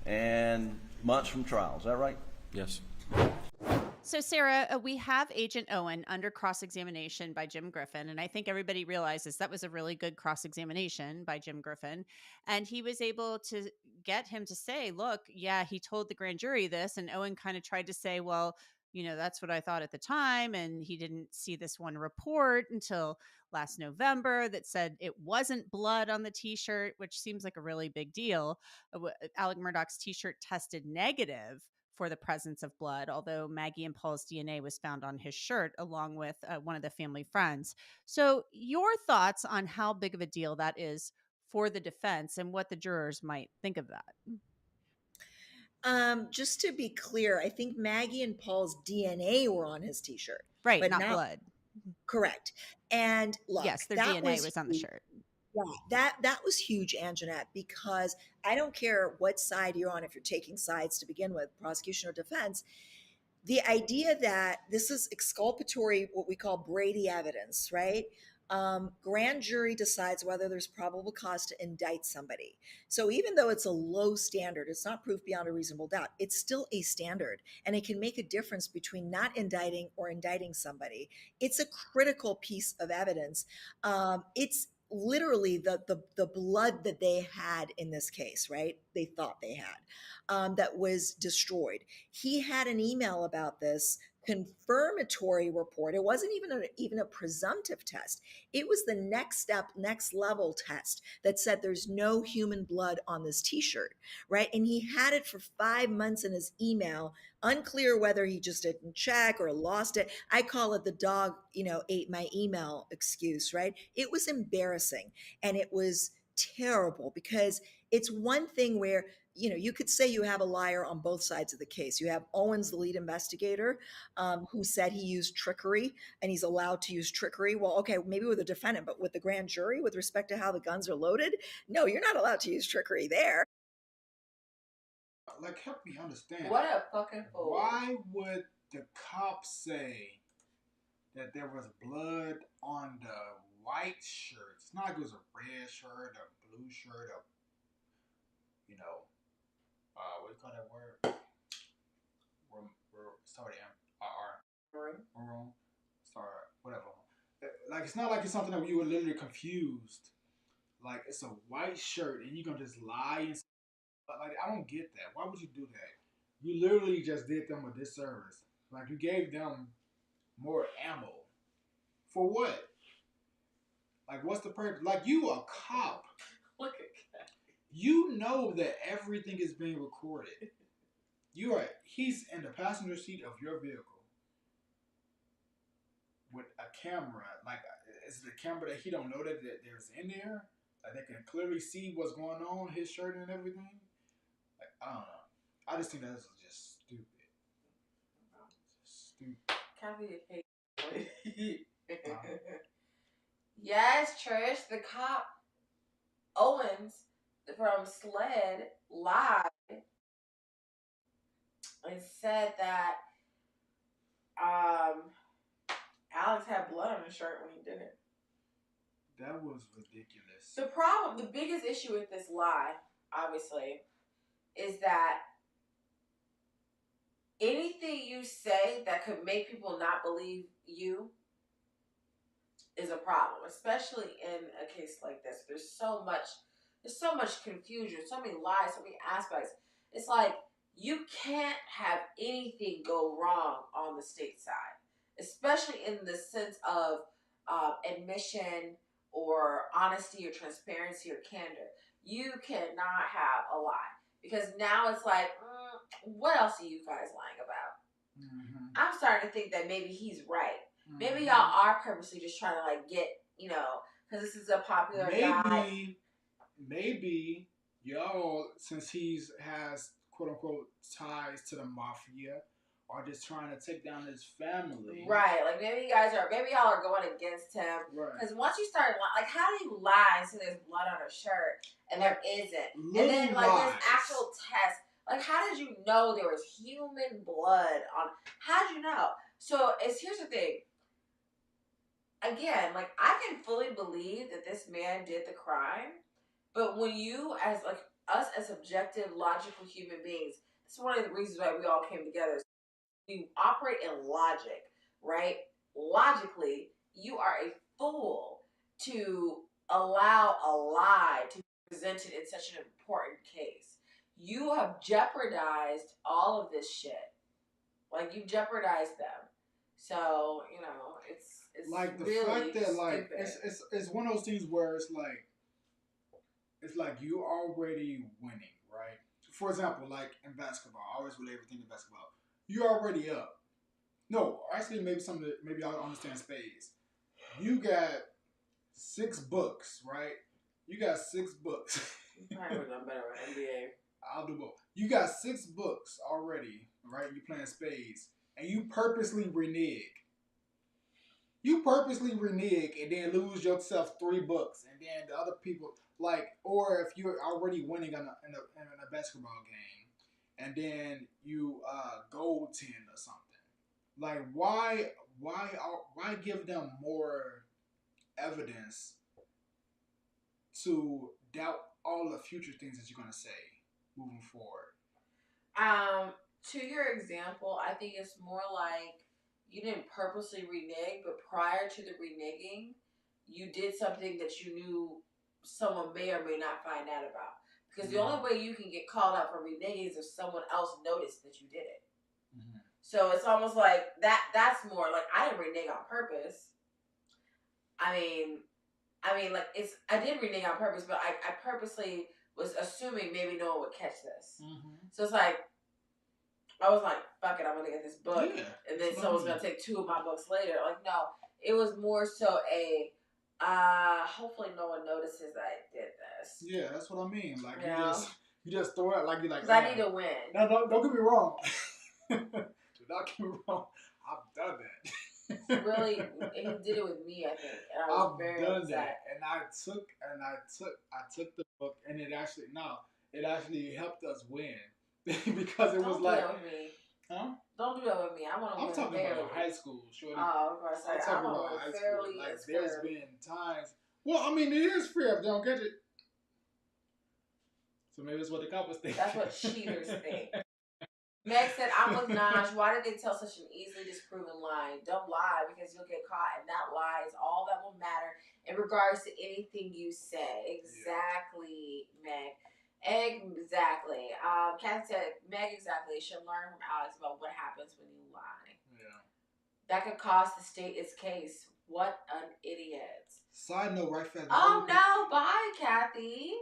and months from trial. Is that right? Yes. So, Sarah, we have Agent Owen under cross-examination by Jim Griffin, and I think everybody realizes that was a really good cross-examination by Jim Griffin, and he was able to get him to say, look, yeah, he told the grand jury this, and Owen kind of tried to say, well, that's what I thought at the time, and he didn't see this one report until last November that said it wasn't blood on the T-shirt, which seems like a really big deal. Alec Murdaugh's T-shirt tested negative for the presence of blood, although Maggie and Paul's DNA was found on his shirt along with one of the family friends. So your thoughts on how big of a deal that is for the defense and what the jurors might think of that? Just to be clear, I think Maggie and Paul's DNA were on his T-shirt. Right, but not blood. Correct. And look, yes, their DNA was on the shirt. Yeah, that was huge, Anjanette, because I don't care what side you're on, if you're taking sides to begin with, prosecution or defense, the idea that this is exculpatory, what we call Brady evidence, right? Grand jury decides whether there's probable cause to indict somebody. So even though it's a low standard, it's not proof beyond a reasonable doubt, it's still a standard, and it can make a difference between not indicting or indicting somebody. It's a critical piece of evidence. It's literally the blood that they had in this case, right? They thought they had, that was destroyed. He had an email about this confirmatory report. It wasn't even a presumptive test. It was the next step, next level test that said there's no human blood on this T-shirt, right? And he had it for 5 months in his email. Unclear whether he just didn't check or lost it. I call it the dog, ate my email excuse, right? It was embarrassing, and it was terrible, because it's one thing where you could say you have a liar on both sides of the case. You have Owens, the lead investigator, who said he used trickery, and he's allowed to use trickery. Well, okay, maybe with a defendant, but with the grand jury, with respect to how the guns are loaded, no, you're not allowed to use trickery there. Like, help me understand. What a fucking fool. Why would the cops say that there was blood on the white shirt? It's not like it was a red shirt, a blue shirt, what do you call that word? Sorry, maroon. Sorry, whatever. Like, it's not like it's something that you were literally confused. Like, it's a white shirt, and you're gonna just lie and like, I don't get that. Why would you do that? You literally just did them a disservice. Like, you gave them more ammo. For what? Like, what's the purpose? Like, you a cop. Look at that. You know that everything is being recorded. He's in the passenger seat of your vehicle with a camera. Like, is it a camera that he don't know that there's in there? Like, they can clearly see what's going on, his shirt and everything. Like, I don't know. I just think that this is just stupid. Yes, Trish, the cop Owens from SLED lied and said that Alex had blood on his shirt when he did it. That was ridiculous. The biggest issue with this lie, obviously, is that anything you say that could make people not believe you is a problem, especially in a case like this. There's so much confusion, so many lies, so many aspects. It's like, you can't have anything go wrong on the state side, especially in the sense of admission or honesty or transparency or candor. You cannot have a lie, because now it's like, what else are you guys lying about? Mm-hmm. I'm starting to think that maybe he's right. Mm-hmm. Maybe y'all are purposely just trying to like get, because this is a popular guy. Maybe y'all, since has quote unquote ties to the mafia, are just trying to take down his family. Right. Like, maybe y'all are going against him. Right. Because once you start, like, how do you lie and say there's blood on a shirt and there isn't? And then, like, there's actual tests. Like, how did you know there was human blood on? How did you know? So, here's the thing. again, like, I can fully believe that this man did the crime, but when you, as like us as objective, logical human beings, it's one of the reasons why we all came together. We operate in logic, right? Logically, you are a fool to allow a lie to be presented in such an important case. You have jeopardized all of this shit. Like, you jeopardized them. So, you know, it's like the really fact that like stupid. it's one of those things where it's like you already winning, right? For example, like in basketball, I always relate everything to basketball. You're already up. No, actually, maybe I'll understand spades. You got 6 books, right? You got 6 books. You probably would have done better with NBA. I'll do both. You got 6 books already, right? You playing spades, and you purposely renege. You purposely renege and then lose yourself 3 books, and then the other people like, or if you're already winning in a basketball game, and then you goaltend or something. Like, why give them more evidence to doubt all the future things that you're gonna say moving forward? To your example, I think it's more like you didn't purposely renege, but prior to the reneging, you did something that you knew someone may or may not find out about. Because the only way you can get called out for reneging is if someone else noticed that you did it. Mm-hmm. So it's almost like that's more like, I didn't renege on purpose. I mean, like, I did renege on purpose, but I purposely was assuming maybe no one would catch this. Mm-hmm. So it's like, I was like, fuck it, I'm gonna get this book, and then someone's gonna take 2 of my books later. Like, no, it was more so a, hopefully no one notices that I did this. Yeah, that's what I mean. Like, you just throw it like you're like. Because I need to win. Now, don't get me wrong. Do not get me wrong. I've done that. Really, he did it with me, I think, and I was very upset. That, and I took the book, and it actually helped us win. Because it was like, do that with me. Huh? Don't do that with me. I want to win. I'm talking fairly. about high school, shorty. Oh, I'm talking about high school. Like, there's been times. Well, I mean, it is fair if they don't get it. So maybe that's what the couples think. That's what cheaters think. Meg said, I'm with Naj. Why did they tell such an easily disproven lie? Don't lie, because you'll get caught, and that lie is all that will matter in regards to anything you say. Exactly, Meg. Exactly. Kathy said, Meg, exactly, should learn from Alex about what happens when you lie. Yeah. That could cost the state its case. What an idiot. Side note, right fast. Oh, no. Bye, Kathy.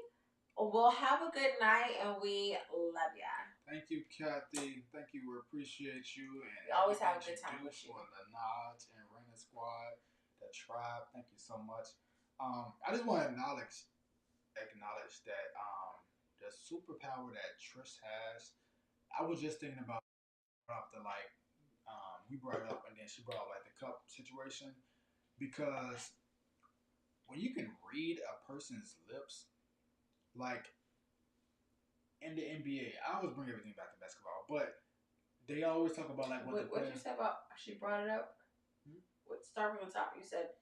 We'll have a good night, and we love ya. Thank you, Kathy. Thank you. We appreciate you. And we always have a good time with you. For the Naj and Reina squad, the tribe. Thank you so much. I just want to acknowledge that the superpower that Trish has. I was just thinking about we brought it up, and then she brought up like the cup situation, because when you can read a person's lips, like in the NBA, I always bring everything back to basketball, but they always talk about like what did you say about she brought it up? Start from the top. You said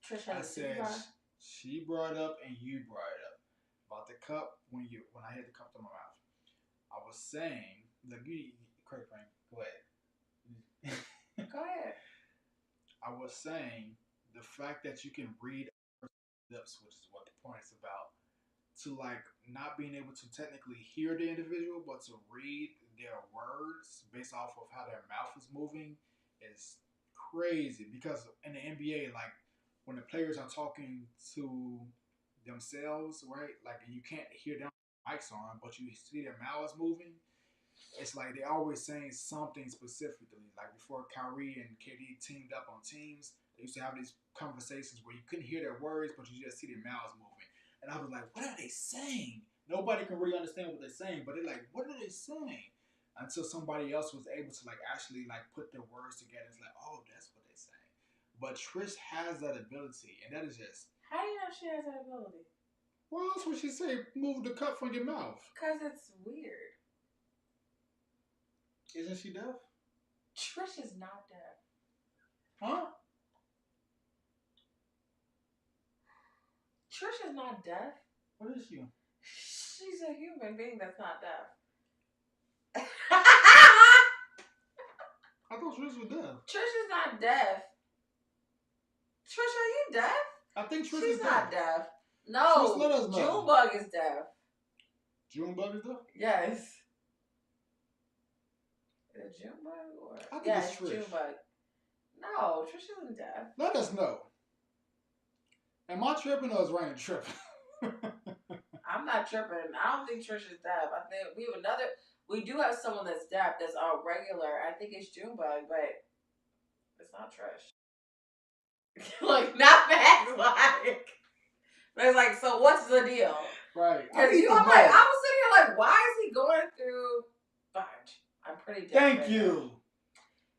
Trish had a superpower. She brought it up and you brought it up about the cup when I had the cup to my mouth. I was saying, like, Craig Frank, go ahead. Go ahead. I was saying the fact that you can read a person's lips, which is what the point is about, to like not being able to technically hear the individual, but to read their words based off of how their mouth is moving is crazy. Because in the NBA, like when the players are talking to themselves, right? Like, and you can't hear them mics on, but you see their mouths moving. It's like they're always saying something specifically. Like before Kyrie and KD teamed up on teams, they used to have these conversations where you couldn't hear their words, but you just see their mouths moving. And I was like, what are they saying? Nobody can really understand what they're saying, but they're like, what are they saying? Until somebody else was able to like actually like put their words together. It's like, oh, that's what they're saying. But Trish has that ability, and that is just. How do you know she has that ability? Well, that's what she say. Move the cup from your mouth. Because it's weird. Isn't she deaf? Trish is not deaf. Huh? Trish is not deaf. What is she? She's a human being that's not deaf. I thought Trish was deaf. Trish is not deaf. Trish, are you deaf? I think Trish She's is not deaf. deaf. No, Trish, let us know. Junebug is deaf. Junebug is deaf? Yes. Is it Junebug or? I think Yes, it's Trish. Junebug. No, Trish isn't deaf. Let us know. Am I tripping or is Reina tripping? I'm not tripping. I don't think Trish is deaf. I think we have another. We do have someone that's deaf that's our regular. I think it's Junebug, but it's not Trish. Like, not bad, like. But it's like, so what's the deal? Right. Because I was sitting here like, why is he going through? Fine. I'm pretty deaf. Thank you.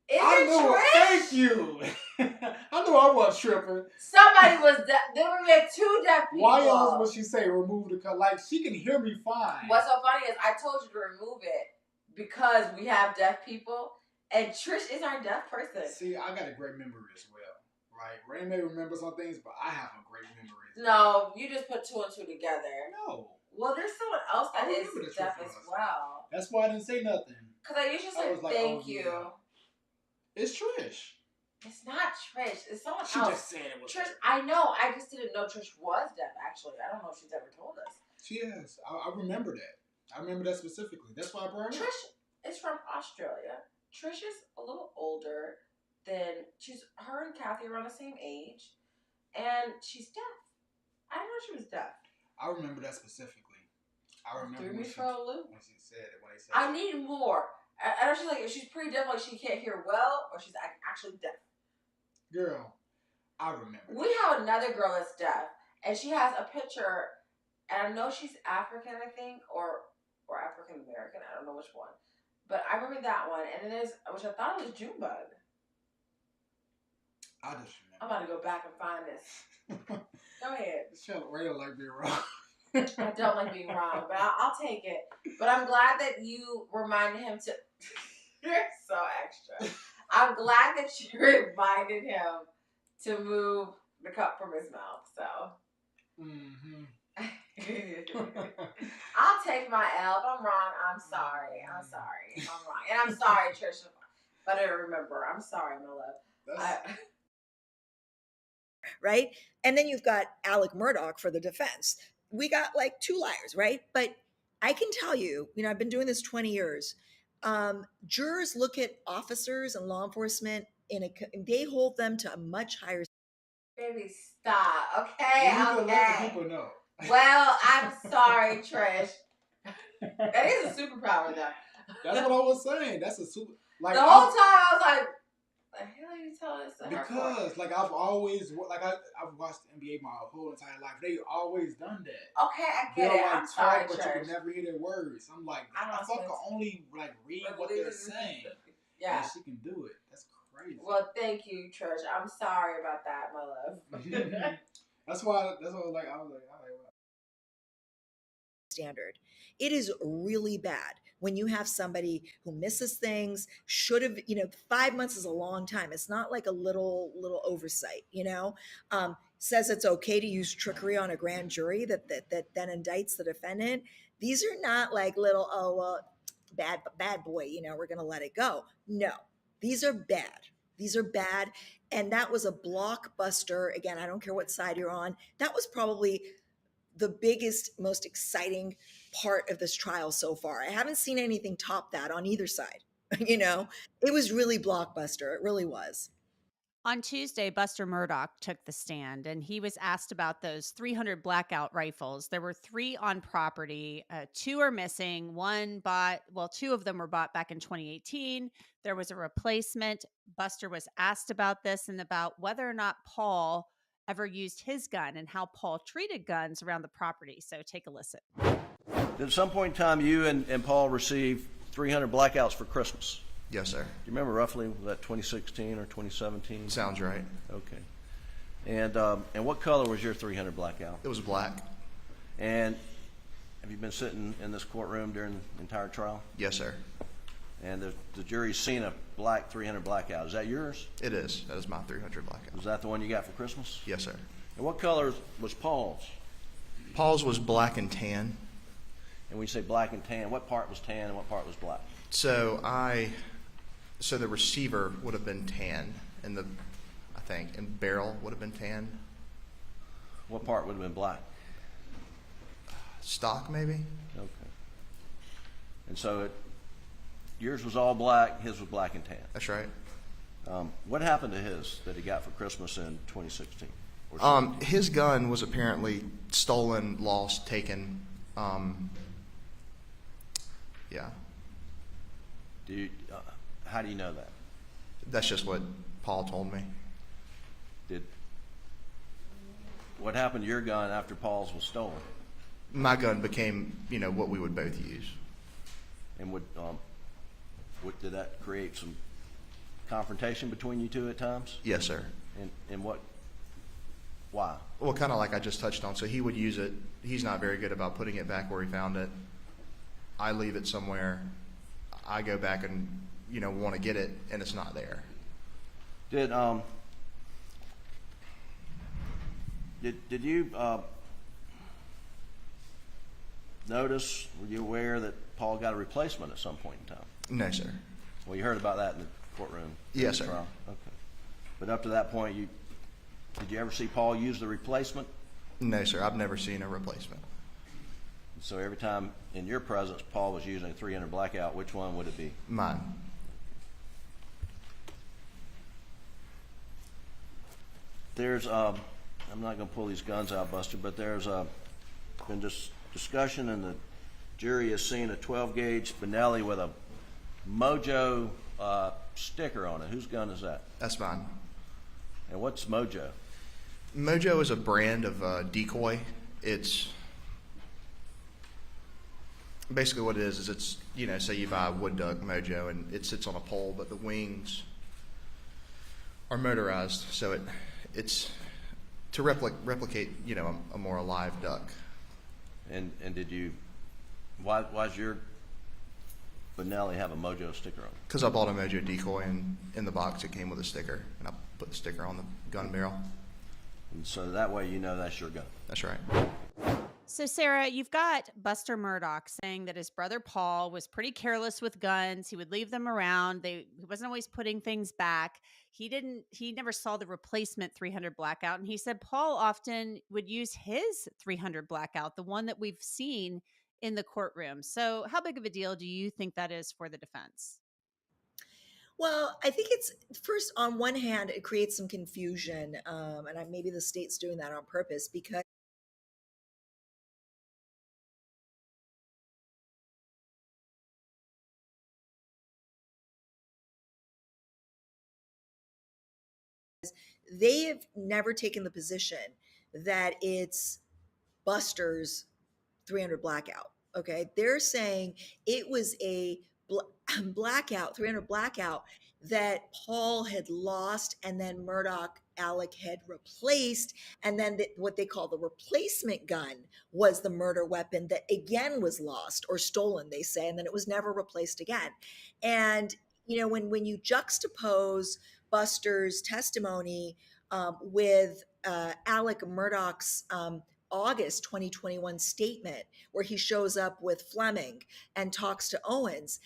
Is it Trish? Thank you. I knew I was tripping. Somebody was deaf. Then we had two deaf people. Why else would she say remove the cut? Like, she can hear me fine. What's so funny is I told you to remove it because we have deaf people, and Trish is our deaf person. See, I got a great memory as well. Right? Ray may remember some things, but I have a great memory. No, you just put two and two together. No. Well, there's someone else that is remember the deaf Trish as was. well. That's why I didn't say nothing. Because I usually say was like, thank oh, you. yeah. It's Trish. It's not Trish. It's someone She else. just said it was Trish. I know. I just didn't know Trish was deaf, actually. I don't know if she's ever told us. She is. I remember that. I remember that specifically. That's why I brought it up. Trish is from Australia. Trish is a little older than her and Kathy are around the same age, and she's deaf. I didn't know she was deaf. I remember that specifically. I remember Threw when me for a loop. she said it. When they said I need more. I know she's like, she's pretty deaf, like she can't hear well, or she's actually deaf. Girl, I remember. We have another girl that's deaf, and she has a picture, and I know she's African, I think, or African American. I don't know which one. But I remember that one, and then there's, which I thought it was Junebug. I just remember. I'm about to go back and find this. Go ahead. Ray don't like being wrong. I don't like being wrong, but I'll take it. But I'm glad that you reminded him to. You're so extra. I'm glad that you reminded him to move the cup from his mouth. So. Mm-hmm. I'll take my L. If I'm wrong, I'm sorry. I'm sorry if I'm wrong. And I'm sorry, Trisha, if I didn't remember. I'm sorry, my love. Right? And then you've got Alec Murdaugh for the defense. We got like two liars, right? But I can tell you, I've been doing this 20 years. Jurors look at officers and law enforcement they hold them to a much higher. Baby, stop. Okay, You need to let the okay. people know. Well, I'm sorry, Trish. That is a superpower, though. That's what I was saying. That's a super. Like The whole time I was like, the hell are you telling us to her for? because I've always I've watched the NBA my whole entire life. They always done that. Okay, I get They'll it. like I'm sorry, talk, but you Trish. can never hear their words. I'm like, I don't I thought I know. could only like read what they're saying. Yeah. And she can do it. That's crazy. Well, thank you, Trish. I'm sorry about that, my love. That's why I was like, wow. Standard. It is really bad when you have somebody who misses things, should have, 5 months is a long time. It's not like a little oversight, says it's okay to use trickery on a grand jury that then indicts the defendant. These are not like little, bad boy, we're going to let it go. No, these are bad. These are bad. And that was a blockbuster. Again, I don't care what side you're on. That was probably the biggest, most exciting part of this trial so far. I haven't seen anything top that on either side. It was really blockbuster. It really was. On Tuesday, Buster Murdaugh took the stand, and he was asked about those 300 blackout rifles. There were 3 on property. 2 are missing. Two of them were bought back in 2018. There was a replacement. Buster was asked about this and about whether or not Paul ever used his gun and how Paul treated guns around the property. So take a listen. Did at some point in time you and Paul receive 300 blackouts for Christmas? Yes, sir. Do you remember roughly, was that 2016 or 2017? Sounds right. Okay. And what color was your 300 blackout? It was black. And have you been sitting in this courtroom during the entire trial? Yes, sir. And the jury's seen a black 300 blackout. Is that yours? It is. That is my 300 blackout. Was that the one you got for Christmas? Yes, sir. And what color was Paul's? Paul's was black and tan. And when you say black and tan, what part was tan and what part was black? So the receiver would have been tan, and and barrel would have been tan. What part would have been black? Stock, maybe. Okay. And so yours was all black, his was black and tan. That's right. What happened to his that he got for Christmas in 2016? His gun was apparently stolen, lost, taken. Yeah. How do you know that? That's just what Paul told me. What happened to your gun after Paul's was stolen? My gun became, what we would both use. And did that create some confrontation between you two at times? Yes, sir. And why? Well, kind of like I just touched on. So he would use it. He's not very good about putting it back where he found it. I leave it somewhere. I go back and, want to get it, and it's not there. Did you notice, were you aware that Paul got a replacement at some point in time? No, sir. Well, you heard about that in the courtroom? Yes, sir. Trial? Okay. But up to that point, did you ever see Paul use the replacement? No, sir. I've never seen a replacement. So every time in your presence Paul was using a 300 blackout, which one would it be? Mine. There's, I'm not going to pull these guns out, Buster, but there's been discussion, and the jury has seen a 12-gauge Benelli with a Mojo sticker on it. Whose gun is that? That's mine. And what's Mojo? Mojo is a brand of decoy. It's basically what it is it's, say you buy a wood duck Mojo and it sits on a pole, but the wings are motorized, so it's to replicate, a more alive duck. And did you? Why does your Benelli have a Mojo sticker on it? Because I bought a Mojo decoy, and in the box it came with a sticker, and I put the sticker on the gun barrel. And so that way that's your gun. That's right. So, Sarah, you've got Buster Murdaugh saying that his brother Paul was pretty careless with guns. He would leave them around. He wasn't always putting things back. He never saw the replacement 300 blackout. And he said Paul often would use his 300 blackout, the one that we've seen in the courtroom. So how big of a deal do you think that is for the defense? Well, I think it's first, on one hand, it creates some confusion. And maybe the state's doing that on purpose because they have never taken the position that it's Buster's 300 blackout. Okay. They're saying it was a blackout, 300 blackout that Paul had lost and then Alec had replaced. And then what they call the replacement gun was the murder weapon that again was lost or stolen, they say, and then it was never replaced again. And, when you juxtapose Buster's testimony with Alec Murdaugh's August 2021 statement, where he shows up with Fleming and talks to Owens,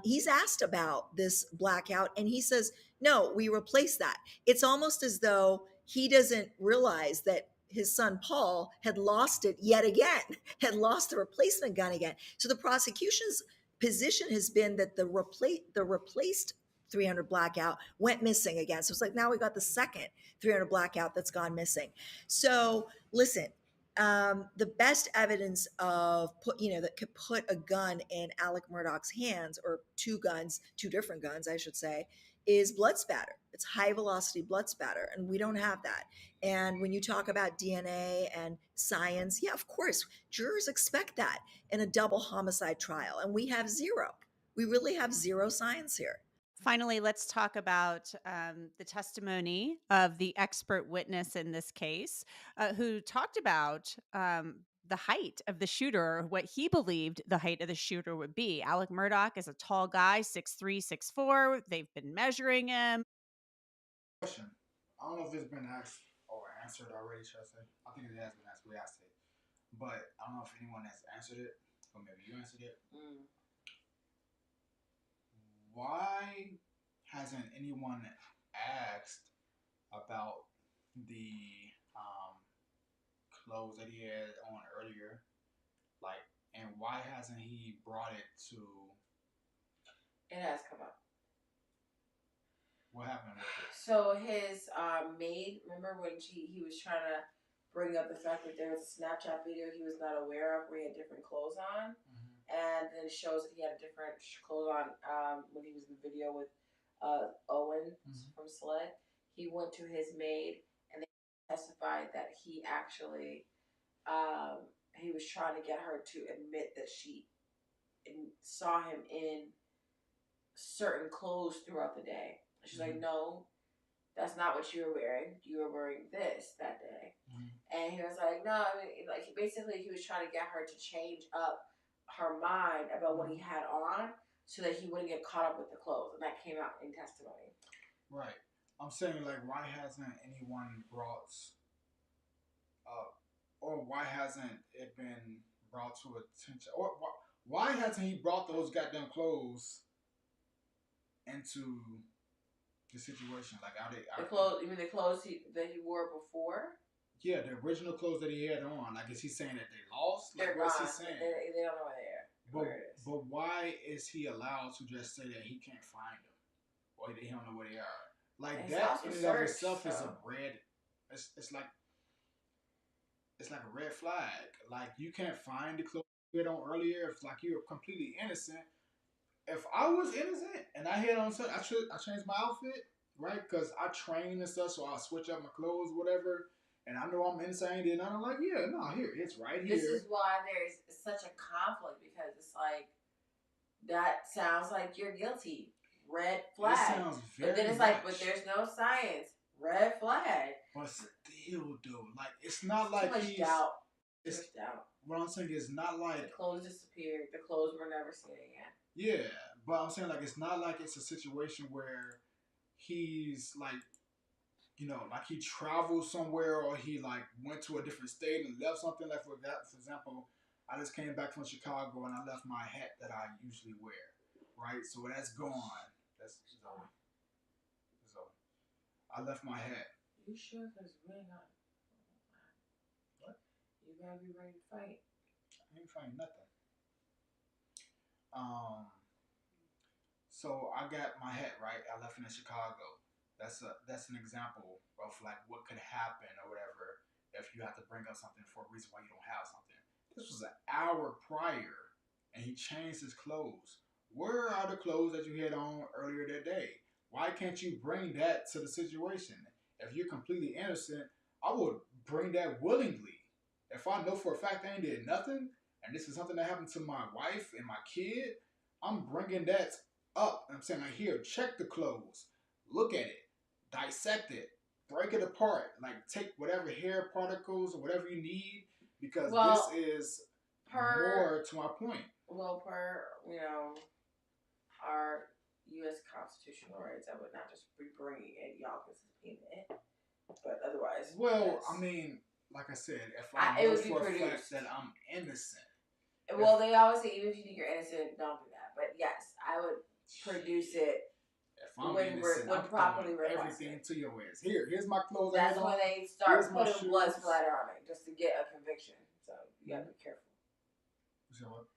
he's asked about this blackout and he says, no, we replaced that. It's almost as though he doesn't realize that his son Paul had lost it yet again, had lost the replacement gun again. So the prosecution's position has been that the replaced 300 blackout went missing again. So it's like now we got the second 300 blackout that's gone missing. So listen, the best evidence of that could put a gun in Alec Murdaugh's hands, or two different guns, I should say, is blood spatter. It's high velocity blood spatter, and we don't have that. And when you talk about DNA and science, yeah, of course, jurors expect that in a double homicide trial, and we have zero. We really have zero science here. Finally, let's talk about the testimony of the expert witness in this case, who talked about the height of the shooter, what he believed the height of the shooter would be. Alec Murdaugh is a tall guy, 6'3", 6'4". They've been measuring him. Question. I don't know if it's been asked or answered already, should I say. I think it has been asked. We asked it. but I don't know if anyone has answered it, or maybe you answered it. Why hasn't anyone asked about the clothes that he had on earlier? Like, and why hasn't he brought it to? It has come up. What happened with it? So his maid, remember when he was trying to bring up the fact that there was a Snapchat video he was not aware of where he had different clothes on, and then it shows that he had different clothes on when he was in the video with Owen from Sled. He went to his maid and they testified that he actually he was trying to get her to admit that she saw him in certain clothes throughout the day. She's like, no, that's not what you were wearing. You were wearing this that day. And he was like, no, I mean, like, basically he was trying to get her to change up her mind about what he had on so that he wouldn't get caught up with the clothes. And that came out in testimony. Right. I'm saying, like, why hasn't anyone brought or why hasn't it been brought to attention? Or why hasn't he brought those goddamn clothes into the situation? Like, The clothes? You mean the clothes that he wore before? Yeah, the original clothes that he had on. Like, is he saying that they lost? Like, They're what's gone. he saying? They don't know where they are. But why is he allowed to just say that he can't find them, or that he don't know where they are? Like, and that in and of itself is so. a red. It's like a red flag. Like, you can't find the clothes you had on earlier. If like you're completely innocent. If I was innocent and I had on something, I changed my outfit, right? Because I train and stuff, so I'll switch up my clothes, whatever. And I know I'm innocent, I ain't did nothing. I'm like, yeah, no, here, it's right here. This is why there's such a conflict, because it's like, that sounds like you're guilty. Red flag. It sounds very But then it's like, but there's no science. Red flag. But still, though, like, it's not like too much he's... doubt. It's, too much doubt. What I'm saying is not like... The clothes disappeared. The clothes were never seen again. Yeah, but I'm saying, like, it's not like it's a situation where he's, like, you know, like he traveled somewhere or he, like, went to a different state and left something. Like, for example, I just came back from Chicago and I left my hat that I usually wear, right? So that's gone. That's Zoe. I left my hat. You sure? Because we ain't got... What? You gotta be ready to fight. I ain't fighting nothing. So I got my hat, right? I left it in Chicago. That's an example of like what could happen or whatever if you have to bring up something for a reason why you don't have something. This was an hour prior, and he changed his clothes. Where are the clothes that you had on earlier that day? Why can't you bring that to the situation? If you're completely innocent, I would bring that willingly. If I know for a fact I ain't did nothing, and this is something that happened to my wife and my kid, I'm bringing that up. I'm saying, like, here, check the clothes, look at it, dissect it, break it apart, like take whatever hair particles or whatever you need, because this is more to my point. Well, per, you know, our U.S. constitutional rights, I would not just be bringing it. Y'all can subpoena it, but otherwise. Well, I mean, like I said, if I know for a fact that I'm innocent. Well, they always say even if you think you're innocent, don't do that. But yes, I would produce it. If I'm innocent, I'm properly everything to your ass. Here's my clothes. That's when they start putting blood splatter on it just to get a conviction. So you gotta be careful. So what?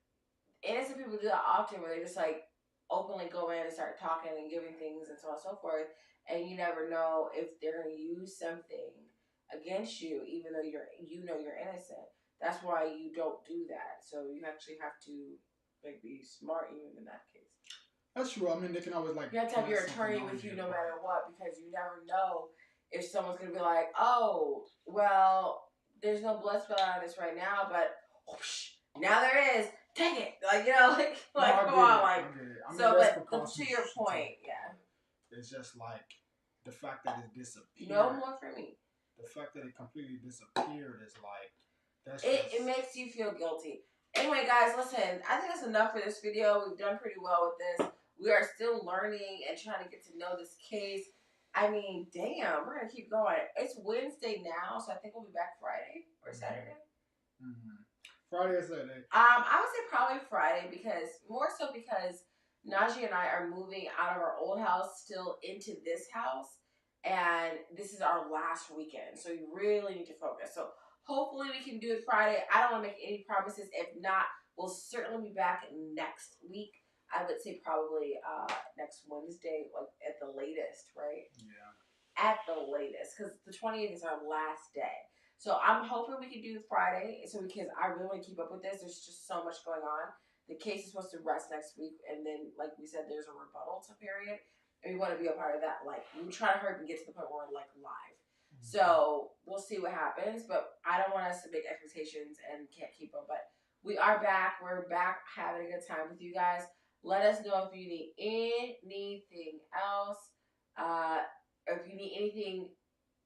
Innocent people do that often, where they just like openly go in and start talking and giving things and so on and so forth, and you never know if they're gonna use something against you, even though you're innocent. That's why you don't do that. So you actually have to like be smart even in that case. That's true. I mean, they can always like. You have to have your attorney with you no matter what, because you never know if someone's gonna be like, "Oh, well, there's no blood spill out of this right now, but whoosh, now there is. Take it." Like, you know, like come on, like. I mean, so, but to your point, yeah. It's just like the fact that it disappeared. No more for me. The fact that it completely disappeared is like. It makes you feel guilty. Anyway, guys, listen. I think that's enough for this video. We've done pretty well with this. We are still learning and trying to get to know this case. I mean, damn, we're going to keep going. It's Wednesday now, so I think we'll be back Friday or Saturday. Mm-hmm. Friday or Saturday? I would say probably Friday because Naj and I are moving out of our old house still into this house, and this is our last weekend, so we really need to focus. So hopefully we can do it Friday. I don't want to make any promises. If not, we'll certainly be back next week. I would say probably next Wednesday, like at the latest, right? Yeah. At the latest, because the 28th is our last day. So I'm hoping we can do Friday, because I really want to keep up with this. There's just so much going on. The case is supposed to rest next week, and then, like we said, there's a rebuttal period, and we want to be a part of that. Like, we try to hurry and get to the point where we're, like, live. Mm-hmm. So we'll see what happens, but I don't want us to make expectations and can't keep them. But we are back. We're back having a good time with you guys. Let us know if you need anything else, or if you need anything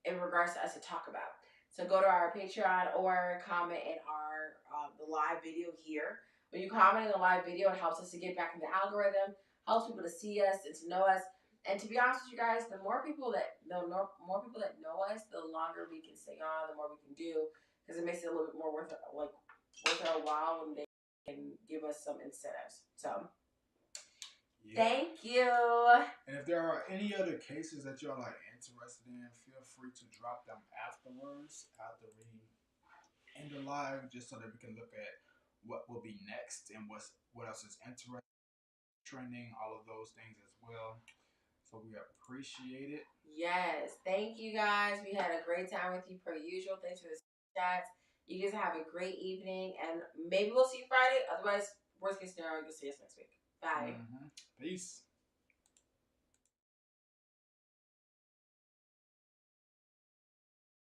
in regards to us to talk about. So go to our Patreon or comment in our the live video here. When you comment in the live video, it helps us to get back in the algorithm, helps people to see us and to know us. And to be honest with you guys, the more people that know us, the longer we can stay on, the more we can do, because it makes it a little bit more worth our while when they can give us some incentives. So. Yeah. Thank you. And if there are any other cases that y'all are interested in, feel free to drop them afterwards, after we end the live, just so that we can look at what will be next and what else is interesting, trending, all of those things as well. So we appreciate it. Yes. Thank you guys. We had a great time with you per usual. Thanks for the chats. You guys have a great evening, and maybe we'll see you Friday. Otherwise, worst case scenario, you'll see us next week. Bye. Mm-hmm. Peace.